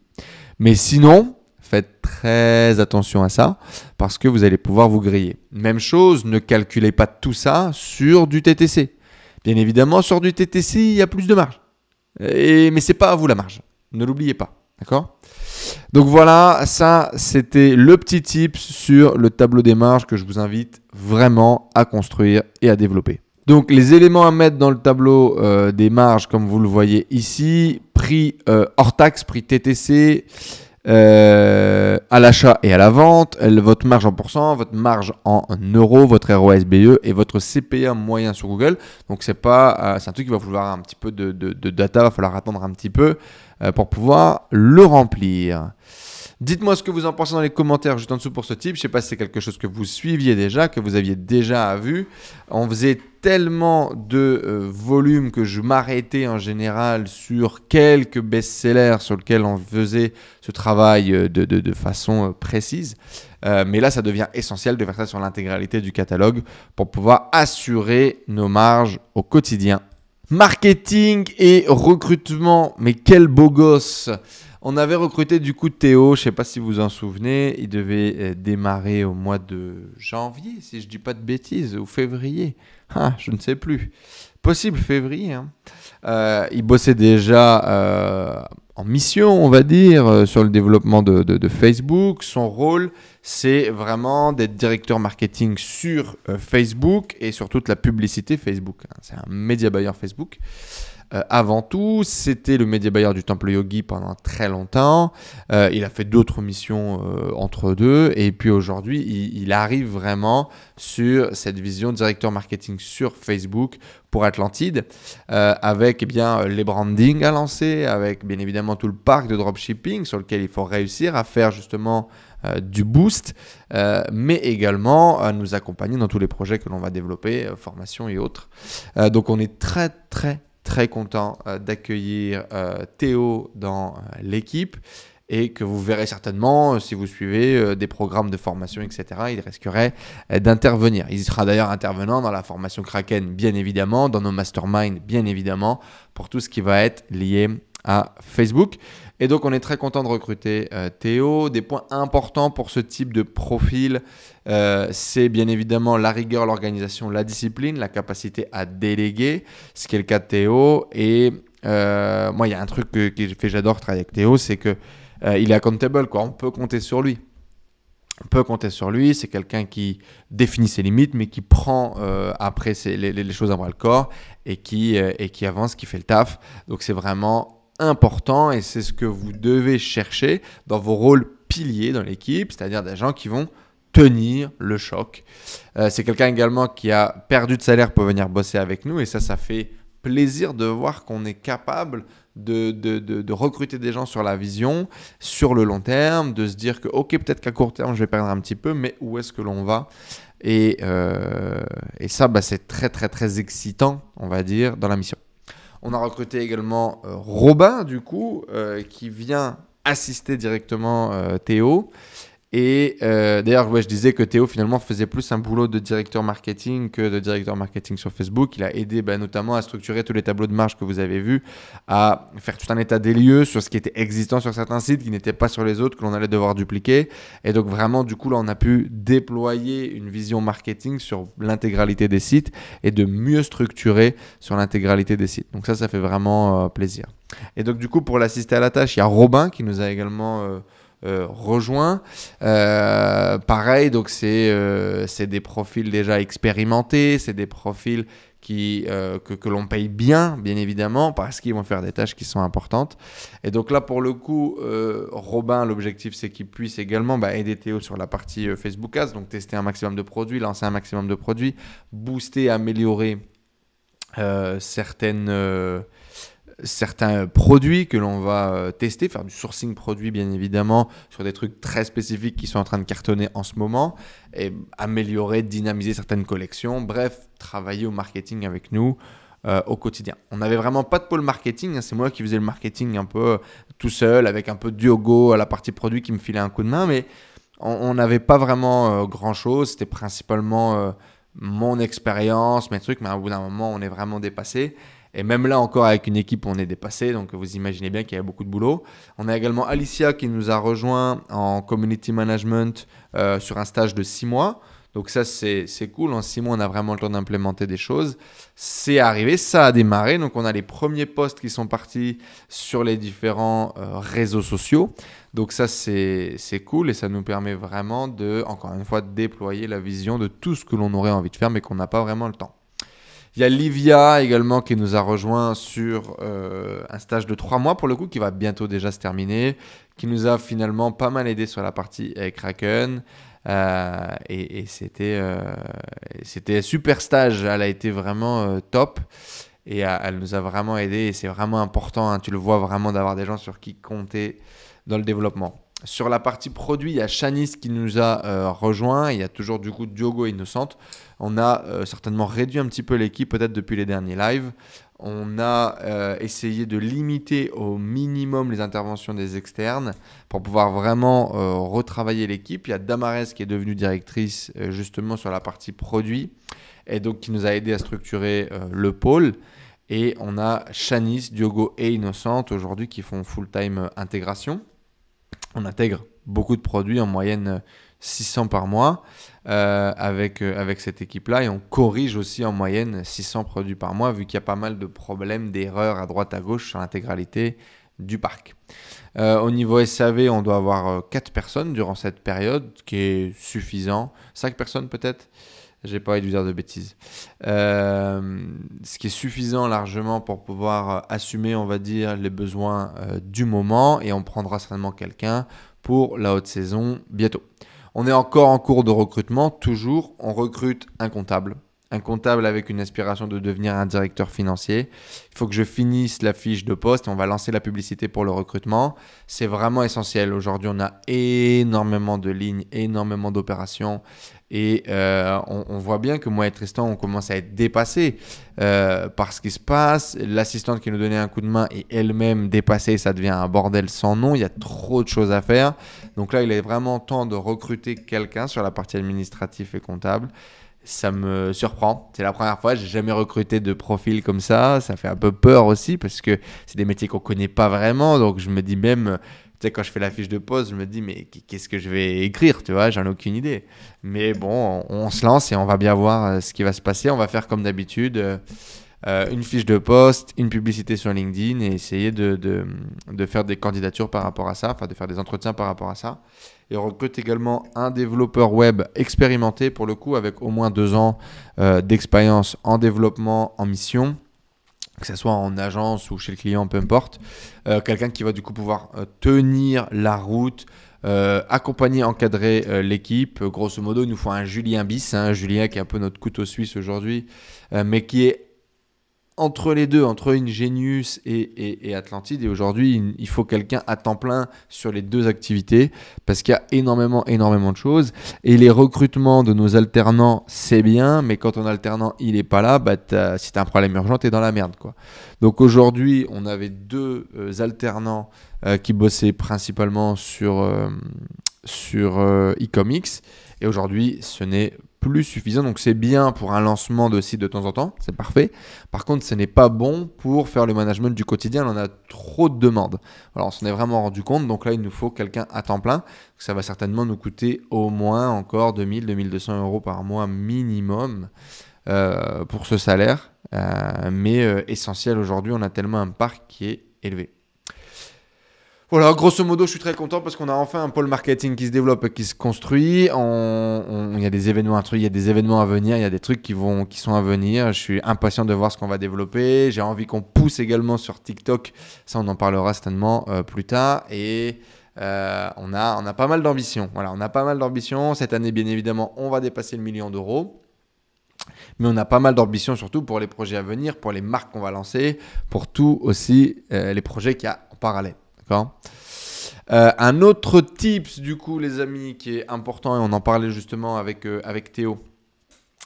Mais sinon, faites très attention à ça parce que vous allez pouvoir vous griller. Même chose, ne calculez pas tout ça sur du TTC. Bien évidemment, sur du TTC, il y a plus de marge. Mais ce n'est pas à vous la marge. Ne l'oubliez pas. D'accord ? Donc voilà, ça c'était le petit tip sur le tableau des marges que je vous invite vraiment à construire et à développer. Donc les éléments à mettre dans le tableau des marges, comme vous le voyez ici, prix hors taxe, prix TTC, à l'achat et à la vente, votre marge en pourcent, votre marge en euros, votre ROASBE et votre CPA moyen sur Google. Donc c'est un truc qui va falloir un petit peu de data, il va falloir attendre un petit peu pour pouvoir le remplir. Dites-moi ce que vous en pensez dans les commentaires juste en dessous pour ce type. Je ne sais pas si c'est quelque chose que vous suiviez déjà, que vous aviez déjà vu. On faisait tellement de volume que je m'arrêtais en général sur quelques best-sellers sur lesquels on faisait ce travail de façon précise. Mais là, ça devient essentiel de faire ça sur l'intégralité du catalogue pour pouvoir assurer nos marges au quotidien. Marketing et recrutement, mais quel beau gosse! On avait recruté du coup Théo, je ne sais pas si vous vous en souvenez, il devait démarrer au mois de janvier, si je ne dis pas de bêtises, ou février, je ne sais plus. Possible février. Il bossait déjà en mission, on va dire, sur le développement de Facebook. Son rôle, c'est vraiment d'être directeur marketing sur Facebook et sur toute la publicité Facebook. C'est un média buyer Facebook. Avant tout, c'était le média buyer du Temple Yogi pendant très longtemps. Il a fait d'autres missions entre deux. Et puis aujourd'hui, il arrive vraiment sur cette vision directeur marketing sur Facebook pour Atlantide, avec les brandings à lancer, avec bien évidemment tout le parc de dropshipping sur lequel il faut réussir à faire justement du boost, mais également à nous accompagner dans tous les projets que l'on va développer, formation et autres. Donc on est très content d'accueillir Théo dans l'équipe et que vous verrez certainement, si vous suivez des programmes de formation, etc., il risquerait d'intervenir. Il sera d'ailleurs intervenant dans la formation Kraken, bien évidemment, dans nos masterminds, bien évidemment, pour tout ce qui va être lié à Facebook. Et donc, on est très content de recruter Théo. Des points importants pour ce type de profil, c'est bien évidemment la rigueur, l'organisation, la discipline, la capacité à déléguer, ce qui est le cas de Théo. Et moi, il y a un truc que j'adore travailler avec Théo, c'est que il est accountable, quoi. On peut compter sur lui. C'est quelqu'un qui définit ses limites, mais qui prend après les choses à bras le corps et qui avance, qui fait le taf. Donc, c'est vraiment important et c'est ce que vous devez chercher dans vos rôles piliers dans l'équipe, c'est-à-dire des gens qui vont tenir le choc. C'est quelqu'un également qui a perdu de salaire pour venir bosser avec nous et ça fait plaisir de voir qu'on est capable de recruter des gens sur la vision, sur le long terme, de se dire que ok, peut-être qu'à court terme je vais perdre un petit peu, mais où est-ce que l'on va ? Et ça, c'est très excitant, on va dire, dans la mission. On a recruté également Robin, du coup, qui vient assister directement Théo. Et d'ailleurs, je disais que Théo, finalement, faisait plus un boulot de directeur marketing que de directeur marketing sur Facebook. Il a aidé notamment à structurer tous les tableaux de marge que vous avez vus, à faire tout un état des lieux sur ce qui était existant sur certains sites, qui n'était pas sur les autres, que l'on allait devoir dupliquer. Et donc, vraiment, du coup, là, on a pu déployer une vision marketing sur l'intégralité des sites et de mieux structurer sur l'intégralité des sites. Donc ça fait vraiment plaisir. Et donc, du coup, pour l'assister à la tâche, il y a Robin qui nous a également rejoint. Pareil, donc c'est des profils déjà expérimentés, c'est des profils que l'on paye bien évidemment, parce qu'ils vont faire des tâches qui sont importantes. Et donc là, pour le coup, Robin, l'objectif, c'est qu'il puisse également aider Théo sur la partie Facebook Ads, donc tester un maximum de produits, lancer un maximum de produits, booster, améliorer certains produits que l'on va tester, faire du sourcing produit bien évidemment sur des trucs très spécifiques qui sont en train de cartonner en ce moment, et améliorer, dynamiser certaines collections, bref, travailler au marketing avec nous au quotidien. On n'avait vraiment pas de pôle marketing, c'est moi qui faisais le marketing un peu tout seul, avec un peu de Diogo à la partie produit qui me filait un coup de main, mais on n'avait pas vraiment grand-chose. C'était principalement mon expérience, mes trucs, mais au bout d'un moment, on est vraiment dépassé. Et même là encore, avec une équipe, on est dépassé. Donc, vous imaginez bien qu'il y a beaucoup de boulot. On a également Alicia qui nous a rejoint en community management sur un stage de 6 mois. Donc ça, c'est cool. En 6 mois, on a vraiment le temps d'implémenter des choses. C'est arrivé, ça a démarré. Donc, on a les premiers posts qui sont partis sur les différents réseaux sociaux. Donc ça, c'est cool et ça nous permet vraiment de, encore une fois, déployer la vision de tout ce que l'on aurait envie de faire, mais qu'on n'a pas vraiment le temps. Il y a Livia également qui nous a rejoint sur un stage de 3 mois pour le coup, qui va bientôt déjà se terminer, qui nous a finalement pas mal aidé sur la partie Kraken. Et c'était super stage, elle a été vraiment top et elle nous a vraiment aidé et c'est vraiment important, hein, tu le vois vraiment d'avoir des gens sur qui compter dans le développement. Sur la partie produit, il y a Shanice qui nous a rejoint, il y a toujours du coup Diogo et Innocente. On a certainement réduit un petit peu l'équipe peut-être depuis les derniers lives. On a essayé de limiter au minimum les interventions des externes pour pouvoir vraiment retravailler l'équipe. Il y a Damares qui est devenue directrice justement sur la partie produit et donc qui nous a aidé à structurer le pôle. Et on a Shanice, Diogo et Innocente aujourd'hui qui font full-time intégration. On intègre beaucoup de produits, en moyenne 600 par mois avec cette équipe-là. Et on corrige aussi en moyenne 600 produits par mois vu qu'il y a pas mal de problèmes, d'erreurs à droite à gauche sur l'intégralité du parc. Au niveau SAV, on doit avoir 4 personnes durant cette période, ce qui est suffisant. 5 personnes peut-être. J'ai pas envie de vous dire de bêtises. Ce qui est suffisant largement pour pouvoir assumer, on va dire, les besoins du moment. Et on prendra certainement quelqu'un pour la haute saison bientôt. On est encore en cours de recrutement. Toujours, on recrute un comptable. Un comptable avec une aspiration de devenir un directeur financier. Il faut que je finisse la fiche de poste et on va lancer la publicité pour le recrutement. C'est vraiment essentiel. Aujourd'hui, on a énormément de lignes, énormément d'opérations et on voit bien que moi et Tristan, on commence à être dépassés par ce qui se passe. L'assistante qui nous donnait un coup de main est elle-même dépassée. Ça devient un bordel sans nom. Il y a trop de choses à faire. Donc là, il est vraiment temps de recruter quelqu'un sur la partie administrative et comptable. Ça me surprend. C'est la première fois. J'ai jamais recruté de profil comme ça. Ça fait un peu peur aussi parce que c'est des métiers qu'on connaît pas vraiment. Donc je me dis même, tu sais, quand je fais la fiche de poste, je me dis mais qu'est-ce que je vais écrire, tu vois, j'en ai aucune idée. Mais bon, on se lance et on va bien voir ce qui va se passer. On va faire comme d'habitude. Une fiche de poste, une publicité sur LinkedIn et essayer de faire des candidatures par rapport à ça, enfin de faire des entretiens par rapport à ça. Et on recrute également un développeur web expérimenté pour le coup avec au moins 2 ans d'expérience en développement, en mission, que ce soit en agence ou chez le client, peu importe. Quelqu'un qui va du coup pouvoir tenir la route, accompagner, encadrer l'équipe. Grosso modo, il nous faut un Julien bis, hein, Julien qui est un peu notre couteau suisse aujourd'hui, mais qui est entre les deux, entre Ingenius et Atlantide. Et aujourd'hui, il faut quelqu'un à temps plein sur les 2 activités parce qu'il y a énormément de choses. Et les recrutements de nos alternants, c'est bien, mais quand ton alternant, il n'est pas là, bah si tu as un problème urgent, tu es dans la merde, quoi. Donc aujourd'hui, on avait 2 alternants qui bossaient principalement sur e-comics. Et aujourd'hui, ce n'est plus suffisant. Donc, c'est bien pour un lancement de site de temps en temps. C'est parfait. Par contre, ce n'est pas bon pour faire le management du quotidien. On a trop de demandes. Alors, on s'en est vraiment rendu compte. Donc là, il nous faut quelqu'un à temps plein. Ça va certainement nous coûter au moins encore 2000, 2200 euros par mois minimum pour ce salaire. Mais essentiel aujourd'hui, on a tellement un parc qui est élevé. Voilà, grosso modo, je suis très content parce qu'on a enfin un pôle marketing qui se développe et qui se construit. Il y a des événements à venir, il y a des trucs qui sont à venir. Je suis impatient de voir ce qu'on va développer. J'ai envie qu'on pousse également sur TikTok. Ça, on en parlera certainement plus tard. Et on a pas mal d'ambition. Voilà, on a pas mal d'ambition. Cette année, bien évidemment, on va dépasser le 1 million d'euros. Mais on a pas mal d'ambition surtout pour les projets à venir, pour les marques qu'on va lancer, pour tout aussi les projets qu'il y a en parallèle. Un autre tips du coup les amis qui est important et on en parlait justement avec Théo.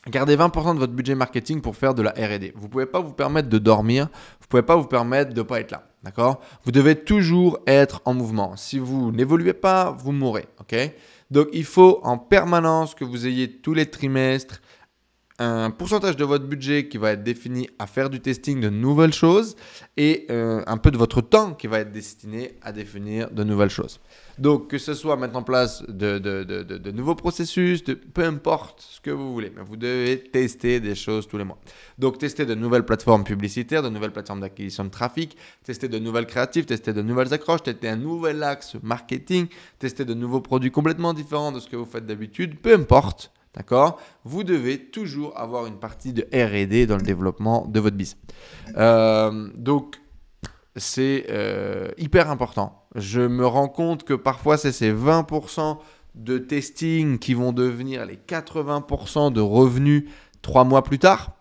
Gardez 20% de votre budget marketing pour faire de la R&D. Vous ne pouvez pas vous permettre de dormir, vous ne pouvez pas vous permettre de ne pas être là. D'accord ? Vous devez toujours être en mouvement. Si vous n'évoluez pas, vous mourrez. Okay ? Donc, il faut en permanence que vous ayez tous les trimestres un pourcentage de votre budget qui va être défini à faire du testing de nouvelles choses et un peu de votre temps qui va être destiné à définir de nouvelles choses. Donc, que ce soit mettre en place de nouveaux processus, peu importe ce que vous voulez, mais vous devez tester des choses tous les mois. Donc, tester de nouvelles plateformes publicitaires, de nouvelles plateformes d'acquisition de trafic, tester de nouvelles créatives, tester de nouvelles accroches, tester un nouvel axe marketing, tester de nouveaux produits complètement différents de ce que vous faites d'habitude, peu importe. D'accord? Vous devez toujours avoir une partie de R&D dans le développement de votre business. Donc, c'est hyper important. Je me rends compte que parfois, c'est ces 20% de testing qui vont devenir les 80% de revenus 3 mois plus tard.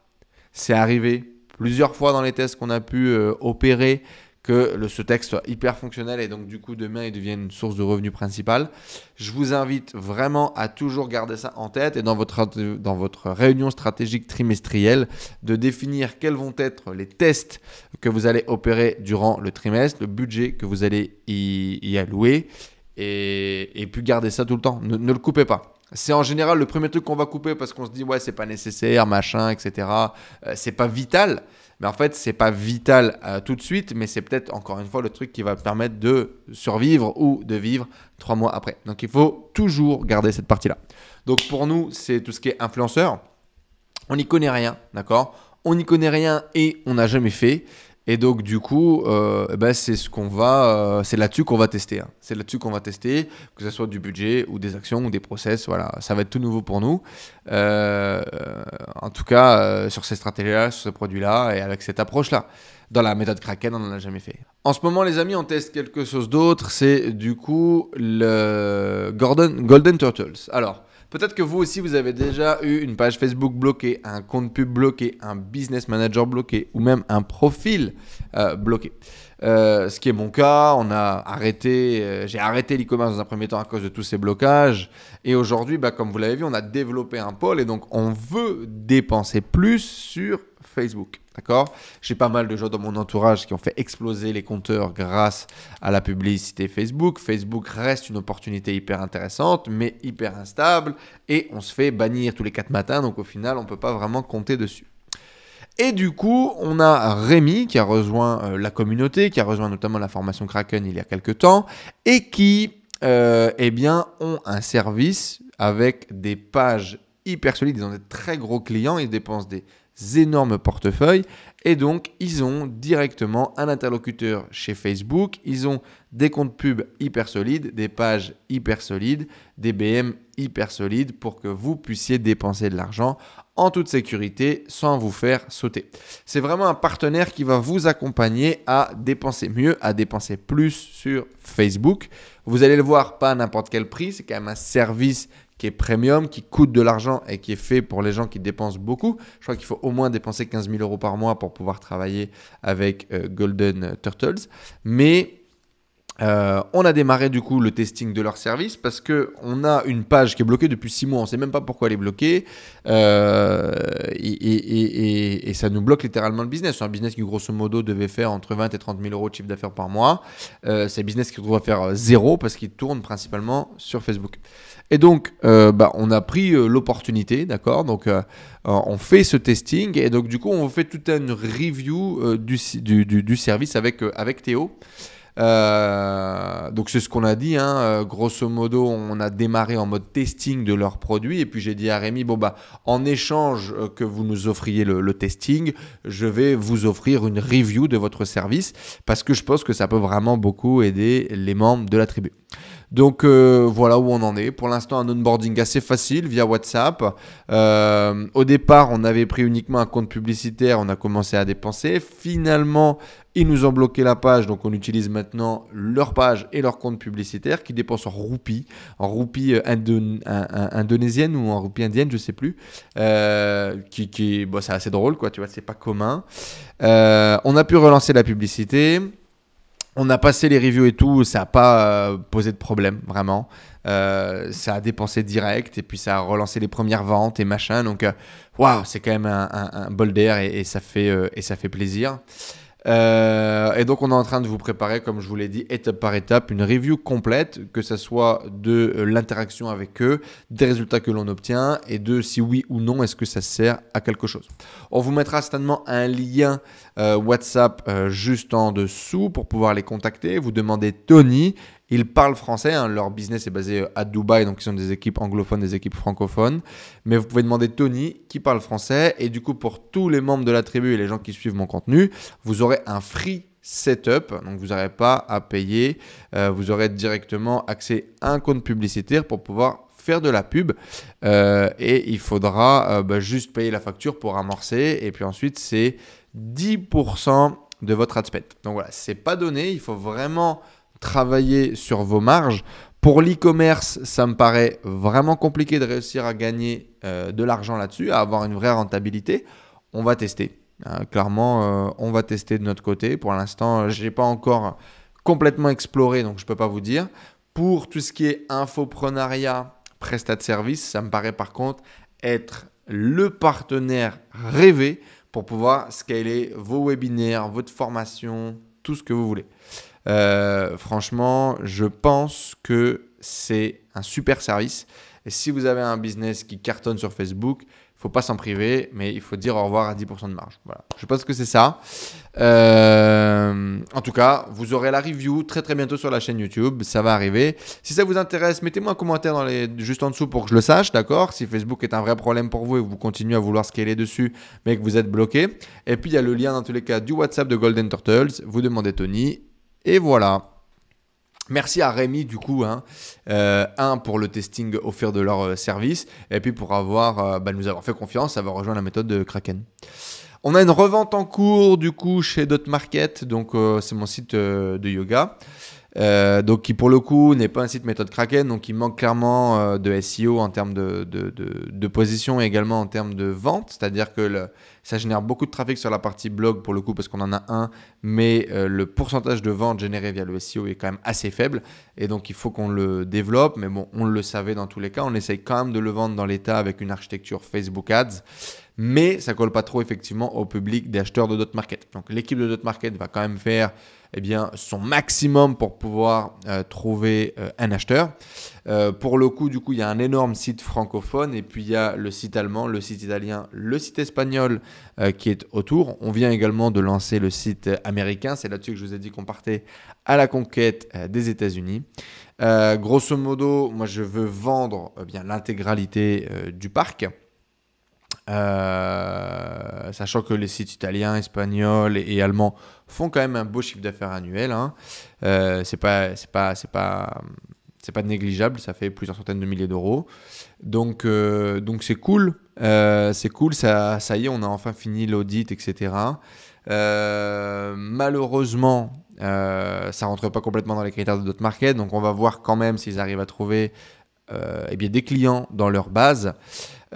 C'est arrivé plusieurs fois dans les tests qu'on a pu opérer que ce texte soit hyper fonctionnel et donc du coup demain il devienne une source de revenus principale. Je vous invite vraiment à toujours garder ça en tête et dans votre réunion stratégique trimestrielle de définir quels vont être les tests que vous allez opérer durant le trimestre, le budget que vous allez y allouer et puis garder ça tout le temps. Ne le coupez pas. C'est en général le premier truc qu'on va couper parce qu'on se dit ouais c'est pas nécessaire, machin, etc. C'est pas vital. Mais en fait, ce n'est pas vital tout de suite, mais c'est peut-être encore une fois le truc qui va permettre de survivre ou de vivre 3 mois après. Donc, il faut toujours garder cette partie-là. Donc, pour nous, c'est tout ce qui est influenceur. On n'y connaît rien, d'accord? On n'y connaît rien et on n'a jamais fait. Et donc, du coup, c'est là-dessus qu'on va tester. Hein. C'est là-dessus qu'on va tester, que ce soit du budget ou des actions ou des process. Voilà, ça va être tout nouveau pour nous. En tout cas, sur ces stratégies-là, sur ce produit-là et avec cette approche-là. Dans la méthode Kraken, on n'en a jamais fait. En ce moment, les amis, on teste quelque chose d'autre. C'est du coup le Golden Turtles. Alors, peut-être que vous aussi, vous avez déjà eu une page Facebook bloquée, un compte pub bloqué, un business manager bloqué ou même un profil bloqué. Ce qui est mon cas, j'ai arrêté l'e-commerce dans un premier temps à cause de tous ces blocages. Et aujourd'hui, comme vous l'avez vu, on a développé un pôle et donc on veut dépenser plus sur Facebook. D'accord? J'ai pas mal de gens dans mon entourage qui ont fait exploser les compteurs grâce à la publicité Facebook. Facebook reste une opportunité hyper intéressante, mais hyper instable. Et on se fait bannir tous les 4 matins. Donc au final, on ne peut pas vraiment compter dessus. Et du coup, on a Rémi qui a rejoint la communauté, qui a rejoint notamment la formation Kraken il y a quelques temps et qui ont un service avec des pages hyper solides. Ils ont des très gros clients, ils dépensent des énormes portefeuilles et donc ils ont directement un interlocuteur chez Facebook, ils ont des comptes pubs hyper solides, des pages hyper solides, des BM hyper solides pour que vous puissiez dépenser de l'argent en toute sécurité sans vous faire sauter. C'est vraiment un partenaire qui va vous accompagner à dépenser mieux, à dépenser plus sur Facebook. Vous allez le voir, pas à n'importe quel prix, c'est quand même un service qui est premium, qui coûte de l'argent et qui est fait pour les gens qui dépensent beaucoup. Je crois qu'il faut au moins dépenser 15 000 € par mois pour pouvoir travailler avec Golden Turtles. Mais on a démarré du coup le testing de leur service parce qu'on a une page qui est bloquée depuis 6 mois. On ne sait même pas pourquoi elle est bloquée et ça nous bloque littéralement le business. C'est un business qui grosso modo devait faire entre 20 et 30 000 € de chiffre d'affaires par mois. C'est un business qui doit faire 0 parce qu'il tourne principalement sur Facebook. Et donc, on a pris l'opportunité, d'accord? Donc, on fait ce testing et donc du coup, on fait toute une review du service avec Théo. Donc c'est ce qu'on a dit, hein. Grosso modo on a démarré en mode testing de leurs produits et puis j'ai dit à Rémi en échange que vous nous offriez le testing, je vais vous offrir une review de votre service parce que je pense que ça peut vraiment beaucoup aider les membres de la tribu. Donc voilà où on en est. Pour l'instant, un onboarding assez facile via WhatsApp. Au départ, on avait pris uniquement un compte publicitaire, on a commencé à dépenser. Finalement, ils nous ont bloqué la page, donc on utilise maintenant leur page et leur compte publicitaire qui dépensent en roupies indonésienne ou en roupies indienne, je ne sais plus. C'est assez drôle, quoi, tu vois, c'est pas commun. On a pu relancer la publicité. On a passé les reviews et tout, ça n'a pas posé de problème, vraiment. Ça a dépensé direct et puis ça a relancé les premières ventes et machin. Donc, waouh, c'est quand même un bol d'air et ça fait plaisir. Et donc, on est en train de vous préparer, comme je vous l'ai dit, étape par étape, une review complète, que ce soit de l'interaction avec eux, des résultats que l'on obtient et de si oui ou non, est-ce que ça sert à quelque chose. On vous mettra certainement un lien WhatsApp juste en dessous pour pouvoir les contacter. Vous demandez Tony. Ils parlent français, hein, leur business est basé à Dubaï, donc ils ont des équipes anglophones, des équipes francophones. Mais vous pouvez demander Tony qui parle français. Et du coup, pour tous les membres de la tribu et les gens qui suivent mon contenu, vous aurez un free setup. Donc, vous n'aurez pas à payer. Vous aurez directement accès à un compte publicitaire pour pouvoir faire de la pub. Et il faudra juste payer la facture pour amorcer. Et puis ensuite, c'est 10% de votre ad spend. Donc voilà, c'est pas donné. Il faut vraiment travailler sur vos marges. Pour l'e-commerce, ça me paraît vraiment compliqué de réussir à gagner de l'argent là-dessus, à avoir une vraie rentabilité. On va tester. Clairement, on va tester de notre côté. Pour l'instant, je n'ai pas encore complètement exploré, donc je ne peux pas vous dire. Pour tout ce qui est infoprenariat, prestat de service, ça me paraît par contre être le partenaire rêvé pour pouvoir scaler vos webinaires, votre formation, tout ce que vous voulez. Franchement, je pense que c'est un super service. Et si vous avez un business qui cartonne sur Facebook, il ne faut pas s'en priver, mais il faut dire au revoir à 10% de marge. Voilà. Je pense que c'est ça. En tout cas, vous aurez la review très très bientôt sur la chaîne YouTube. Ça va arriver. Si ça vous intéresse, mettez-moi un commentaire juste en dessous pour que je le sache, d'accord? Si Facebook est un vrai problème pour vous et que vous continuez à vouloir scaler dessus, mais que vous êtes bloqué. Et puis, il y a le lien dans tous les cas du WhatsApp de Golden Turtles. Vous demandez Tony. Et voilà. Merci à Rémi du coup, pour le testing offert de leur service et puis pour nous avoir fait confiance, avoir rejoint la méthode de Kraken. On a une revente en cours du coup chez Dotmarket, donc c'est mon site de yoga. Donc qui pour le coup n'est pas un site méthode Kraken, donc il manque clairement de SEO en termes de position et également en termes de vente, c'est-à-dire que ça génère beaucoup de trafic sur la partie blog pour le coup parce qu'on en a un, mais le pourcentage de vente généré via le SEO est quand même assez faible et donc il faut qu'on le développe, mais bon on le savait dans tous les cas, on essaye quand même de le vendre dans l'état avec une architecture Facebook Ads. Mais ça colle pas trop effectivement au public des acheteurs de Dotmarket. Donc l'équipe de Dotmarket va quand même faire son maximum pour pouvoir trouver un acheteur. Pour le coup, du coup, il y a un énorme site francophone et puis il y a le site allemand, le site italien, le site espagnol qui est autour. On vient également de lancer le site américain. C'est là-dessus que je vous ai dit qu'on partait à la conquête des États-Unis. Grosso modo, moi je veux vendre l'intégralité du parc. Sachant que les sites italiens, espagnols et allemands font quand même un beau chiffre d'affaires annuel, hein. C'est pas négligeable, ça fait plusieurs centaines de milliers d'euros. Donc c'est cool, ça y est, on a enfin fini l'audit, etc. Malheureusement, ça rentre pas complètement dans les critères de Dotmarket, donc on va voir quand même s'ils arrivent à trouver des clients dans leur base.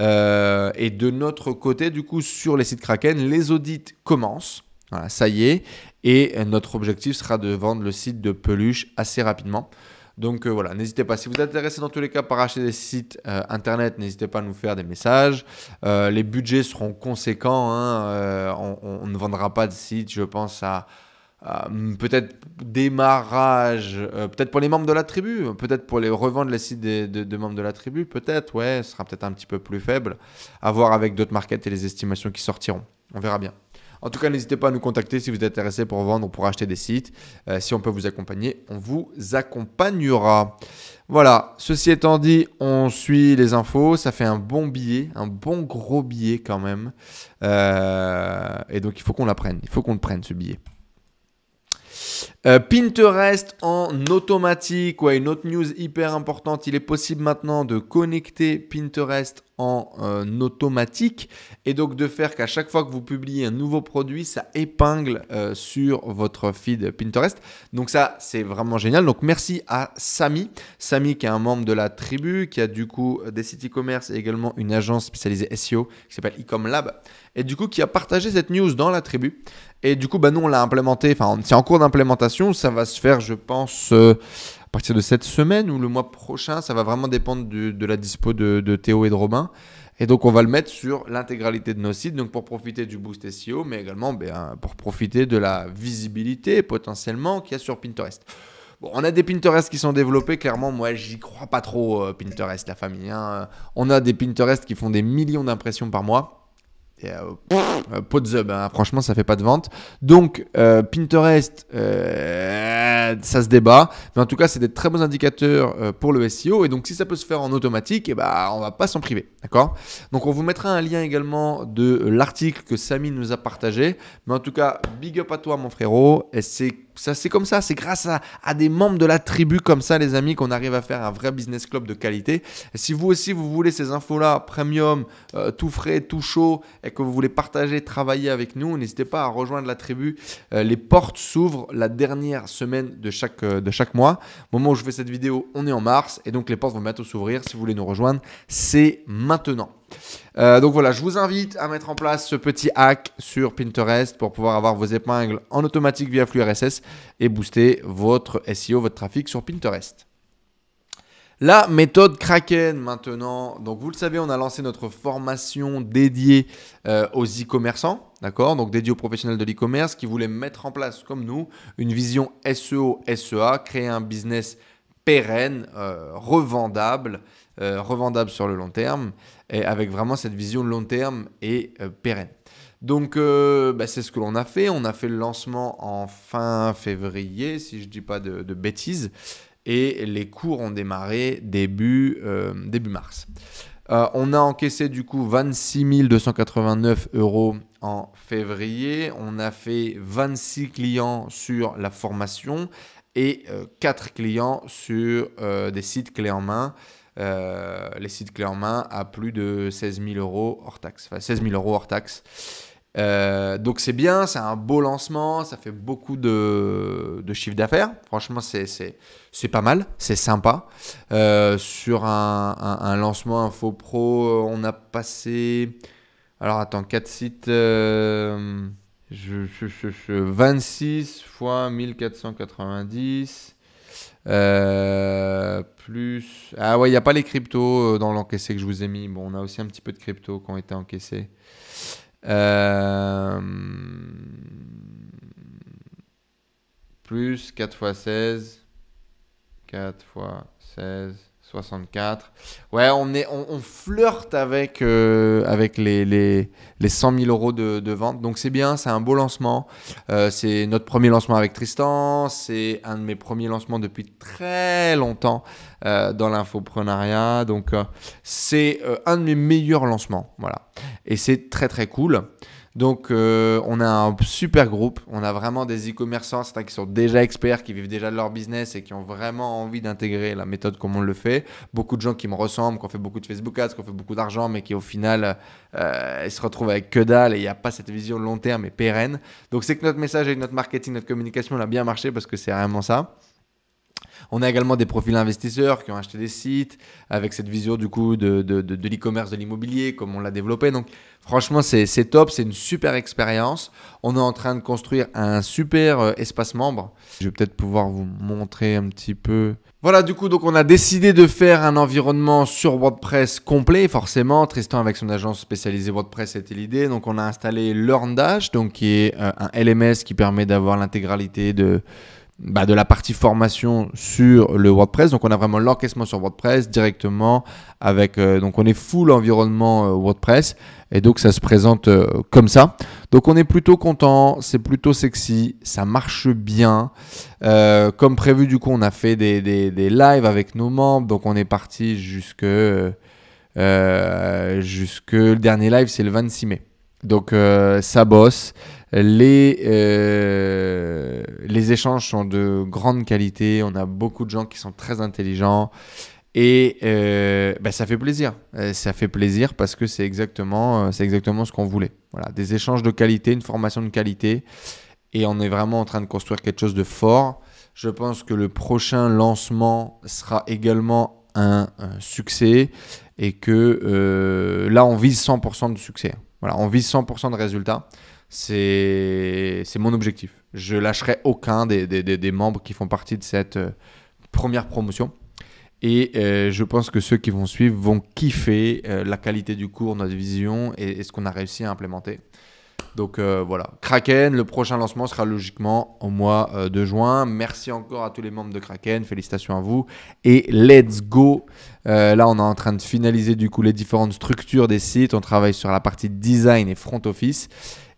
Et de notre côté, du coup, sur les sites Kraken, les audits commencent. Voilà, ça y est. Et notre objectif sera de vendre le site de Peluche assez rapidement. Donc voilà, n'hésitez pas. Si vous êtes intéressé dans tous les cas par acheter des sites internet, n'hésitez pas à nous faire des messages. Les budgets seront conséquents, hein. On ne vendra pas de site, je pense, à peut-être démarrage, peut-être pour les membres de la tribu, peut-être pour les revendre les sites de membres de la tribu, peut-être, ouais, ce sera peut-être un petit peu plus faible. À voir avec Dotmarket et les estimations qui sortiront. On verra bien. En tout cas, n'hésitez pas à nous contacter si vous êtes intéressé pour vendre ou pour acheter des sites. Si on peut vous accompagner, on vous accompagnera. Voilà, ceci étant dit, on suit les infos. Ça fait un bon billet, un bon gros billet quand même. Et donc, il faut qu'on la prenne. Il faut qu'on le prenne, ce billet. Pinterest en automatique, ouais, une autre news hyper importante, il est possible maintenant de connecter Pinterest en automatique et donc de faire qu'à chaque fois que vous publiez un nouveau produit, ça épingle sur votre feed Pinterest. Donc ça, c'est vraiment génial. Donc merci à Samy qui est un membre de la tribu, qui a du coup des sites e-commerce et également une agence spécialisée SEO qui s'appelle Ecom Lab et du coup qui a partagé cette news dans la tribu. Et du coup, nous, on l'a implémenté, enfin, c'est en cours d'implémentation. Ça va se faire, je pense, à partir de cette semaine ou le mois prochain. Ça va vraiment dépendre de la dispo de Théo et de Robin. Et donc, on va le mettre sur l'intégralité de nos sites, donc pour profiter du boost SEO, mais également pour profiter de la visibilité potentiellement qu'il y a sur Pinterest. Bon, on a des Pinterest qui sont développés. Clairement, moi, j'y crois pas trop, Pinterest, la famille, hein. On a des Pinterest qui font des millions d'impressions par mois. Et, pot de zub, hein. Franchement, ça fait pas de vente. Donc, Pinterest, ça se débat. Mais en tout cas, c'est des très bons indicateurs pour le SEO. Et donc, si ça peut se faire en automatique, on va pas s'en priver. D'accord? Donc, on vous mettra un lien également de l'article que Samy nous a partagé. Mais en tout cas, big up à toi, mon frérot. Et c'est comme ça. C'est grâce à des membres de la tribu comme ça, les amis, qu'on arrive à faire un vrai business club de qualité. Et si vous aussi, vous voulez ces infos-là, premium, tout frais, tout chaud, et que vous voulez partager, travailler avec nous, n'hésitez pas à rejoindre la tribu. Les portes s'ouvrent la dernière semaine de chaque mois. Au moment où je fais cette vidéo, on est en mars et donc les portes vont bientôt s'ouvrir. Si vous voulez nous rejoindre, c'est maintenant. Donc voilà, je vous invite à mettre en place ce petit hack sur Pinterest pour pouvoir avoir vos épingles en automatique via flux RSS et booster votre SEO, votre trafic sur Pinterest. La méthode Kraken maintenant. Donc vous le savez, on a lancé notre formation dédiée aux e-commerçants, d'accord? Donc dédiée aux professionnels de l'e-commerce qui voulaient mettre en place, comme nous, une vision SEO, SEA, créer un business pérenne, revendable sur le long terme, et avec vraiment cette vision long terme et pérenne. Donc, c'est ce que l'on a fait. On a fait le lancement en fin février, si je ne dis pas de bêtises. Et les cours ont démarré début mars. On a encaissé du coup 26 289 € en février. On a fait 26 clients sur la formation et 4 clients sur des sites clés en main. Les sites clés en main à plus de 16 000 € hors taxe. Enfin, 16 000 € hors taxe. Donc c'est bien, c'est un beau lancement, ça fait beaucoup de chiffre d'affaires. Franchement, c'est pas mal, c'est sympa. Sur un lancement Info Pro, on a passé... Alors attends, 4 sites... 26 fois 1490... plus... Ah ouais, il n'y a pas les cryptos dans l'encaissé que je vous ai mis. Bon, on a aussi un petit peu de cryptos qui ont été encaissés. Plus 4 x 16, 4 x 16, 64. Ouais, on flirte avec les 100 000 € de vente. Donc c'est bien, c'est un beau lancement. C'est notre premier lancement avec Tristan. C'est un de mes premiers lancements depuis très longtemps dans l'infoprenariat. Donc c'est un de mes meilleurs lancements. Voilà. Et c'est très très cool. Donc, on a un super groupe. On a vraiment des e-commerçants, certains qui sont déjà experts, qui vivent déjà de leur business et qui ont vraiment envie d'intégrer la méthode comme on le fait. Beaucoup de gens qui me ressemblent, qui ont fait beaucoup de Facebook Ads, qui ont fait beaucoup d'argent, mais qui au final, ils se retrouvent avec que dalle et il n'y a pas cette vision long terme et pérenne. Donc, c'est que notre message et notre marketing, notre communication, on a bien marché parce que c'est vraiment ça. On a également des profils investisseurs qui ont acheté des sites avec cette vision du coup de l'e-commerce, de l'immobilier, comme on l'a développé. Donc franchement, c'est top, c'est une super expérience. On est en train de construire un super espace membre. Je vais peut-être pouvoir vous montrer un petit peu. Voilà, du coup, donc on a décidé de faire un environnement sur WordPress complet, forcément. Tristan, avec son agence spécialisée WordPress, c'était l'idée. Donc on a installé LearnDash, donc qui est un LMS qui permet d'avoir l'intégralité de la partie formation sur le WordPress. Donc on a vraiment l'encaissement sur WordPress directement avec donc on est full environnement WordPress et donc ça se présente comme ça. Donc on est plutôt content, c'est plutôt sexy, ça marche bien. Comme prévu, du coup on a fait des lives avec nos membres, donc on est parti jusque le dernier live, c'est le 26 mai. Donc ça bosse. Les échanges sont de grande qualité. On a beaucoup de gens qui sont très intelligents et ça fait plaisir. Ça fait plaisir parce que c'est exactement ce qu'on voulait. Voilà, des échanges de qualité, une formation de qualité et on est vraiment en train de construire quelque chose de fort. Je pense que le prochain lancement sera également un succès et que là on vise 100% de succès. Voilà, on vise 100% de résultats. C'est mon objectif. Je lâcherai aucun des membres qui font partie de cette première promotion. Et je pense que ceux qui vont suivre vont kiffer la qualité du cours, notre vision et ce qu'on a réussi à implémenter. Donc voilà, Kraken, le prochain lancement sera logiquement au mois de juin. Merci encore à tous les membres de Kraken, félicitations à vous. Et let's go. Là, on est en train de finaliser du coup les différentes structures des sites. On travaille sur la partie design et front office.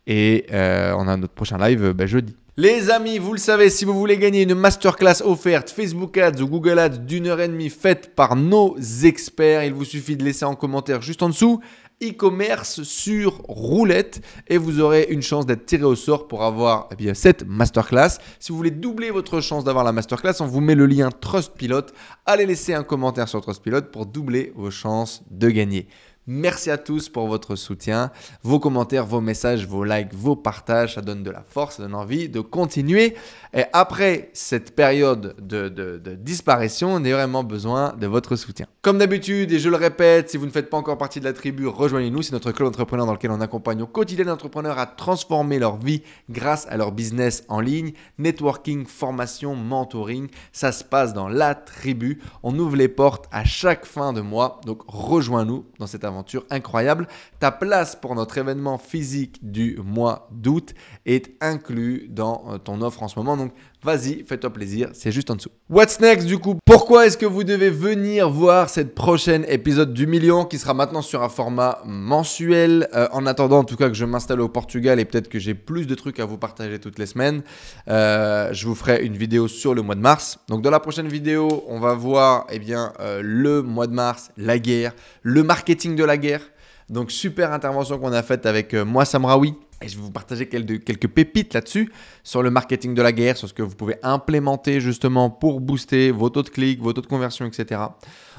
Et on a notre prochain live jeudi. Les amis, vous le savez, si vous voulez gagner une masterclass offerte Facebook Ads ou Google Ads d'1h30 faite par nos experts, il vous suffit de laisser en commentaire juste en dessous e-commerce sur roulette et vous aurez une chance d'être tiré au sort pour avoir cette masterclass. Si vous voulez doubler votre chance d'avoir la masterclass, on vous met le lien Trustpilot. Allez laisser un commentaire sur Trustpilot pour doubler vos chances de gagner. Merci à tous pour votre soutien, vos commentaires, vos messages, vos likes, vos partages, ça donne de la force, ça donne envie de continuer. Et après cette période de disparition, on a vraiment besoin de votre soutien. Comme d'habitude, et je le répète, si vous ne faites pas encore partie de la tribu, rejoignez-nous. C'est notre club d'entrepreneurs dans lequel on accompagne au quotidien les entrepreneurs à transformer leur vie grâce à leur business en ligne. Networking, formation, mentoring, ça se passe dans la tribu. On ouvre les portes à chaque fin de mois, donc rejoins-nous dans cette aventure incroyable. Ta place pour notre événement physique du mois d'août est inclus dans ton offre en ce moment. Donc, vas-y, fais-toi plaisir, c'est juste en dessous. What's next du coup? Pourquoi est-ce que vous devez venir voir cette prochaine épisode du million qui sera maintenant sur un format mensuel? En attendant en tout cas que je m'installe au Portugal et peut-être que j'ai plus de trucs à vous partager toutes les semaines, je vous ferai une vidéo sur le mois de mars. Donc dans la prochaine vidéo, on va voir le mois de mars, la guerre, le marketing de la guerre. Donc super intervention qu'on a faite avec moi Samraoui. Et je vais vous partager quelques pépites là-dessus sur le marketing de la guerre, sur ce que vous pouvez implémenter justement pour booster vos taux de clics, vos taux de conversion, etc.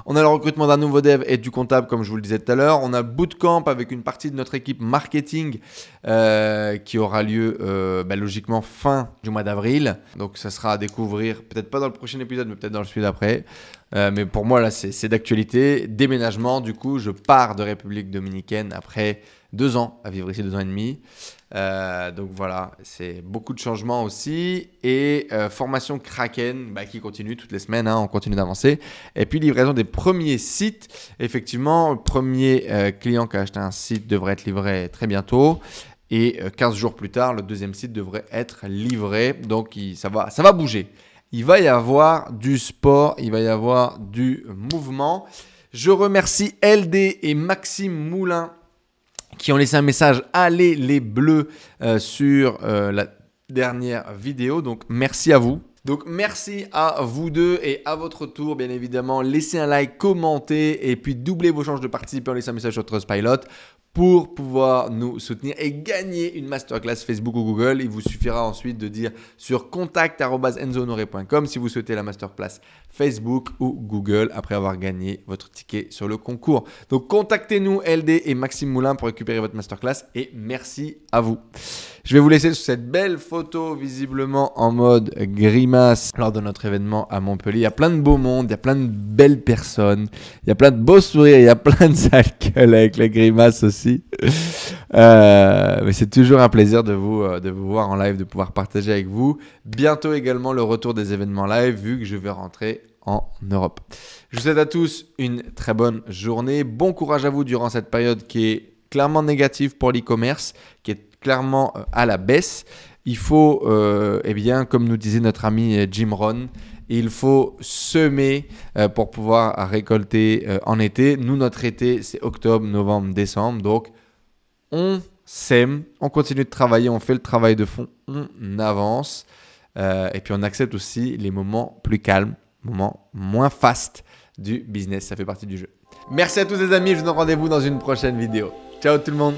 On a le recrutement d'un nouveau dev et du comptable, comme je vous le disais tout à l'heure. On a Bootcamp avec une partie de notre équipe marketing qui aura lieu logiquement fin du mois d'avril. Donc ça sera à découvrir, peut-être pas dans le prochain épisode, mais peut-être dans le celui d'après. Mais pour moi, là, c'est d'actualité. Déménagement, du coup, je pars de République dominicaine après 2 ans à vivre ici, 2 ans et demi. Donc voilà, c'est beaucoup de changements aussi. Et formation Kraken qui continue toutes les semaines, on continue d'avancer. Et puis livraison des premiers sites. Effectivement, le premier client qui a acheté un site devrait être livré très bientôt. Et 15 jours plus tard, le deuxième site devrait être livré. Donc ça va bouger. Il va y avoir du sport, il va y avoir du mouvement. Je remercie LD et Maxime Moulin qui ont laissé un message « Allez les bleus » sur la dernière vidéo. Donc, merci à vous. Donc, merci à vous deux et à votre tour, bien évidemment. Laissez un like, commentez et puis doublez vos chances de participer en laissant un message sur Trustpilot pour pouvoir nous soutenir et gagner une masterclass Facebook ou Google. Il vous suffira ensuite de dire sur contact@enzohonoré.com si vous souhaitez la masterclass Facebook ou Google après avoir gagné votre ticket sur le concours. Donc, contactez-nous LD et Maxime Moulin pour récupérer votre masterclass et merci à vous. Je vais vous laisser sur cette belle photo visiblement en mode grimace lors de notre événement à Montpellier. Il y a plein de beaux mondes, il y a plein de belles personnes, il y a plein de beaux sourires, il y a plein de sales gueules avec les grimaces aussi. Mais c'est toujours un plaisir de vous voir en live, de pouvoir partager avec vous. Bientôt également le retour des événements live vu que je vais rentrer en Europe. Je vous souhaite à tous une très bonne journée. Bon courage à vous durant cette période qui est clairement négative pour l'e-commerce, qui est clairement à la baisse. Il faut, comme nous disait notre ami Jim Rohn, il faut semer pour pouvoir récolter en été. Nous, notre été, c'est octobre, novembre, décembre. Donc, on sème, on continue de travailler, on fait le travail de fond, on avance. Et puis, on accepte aussi les moments plus calmes, moments moins fast du business. Ça fait partie du jeu. Merci à tous les amis. Je vous donne rendez-vous dans une prochaine vidéo. Ciao tout le monde.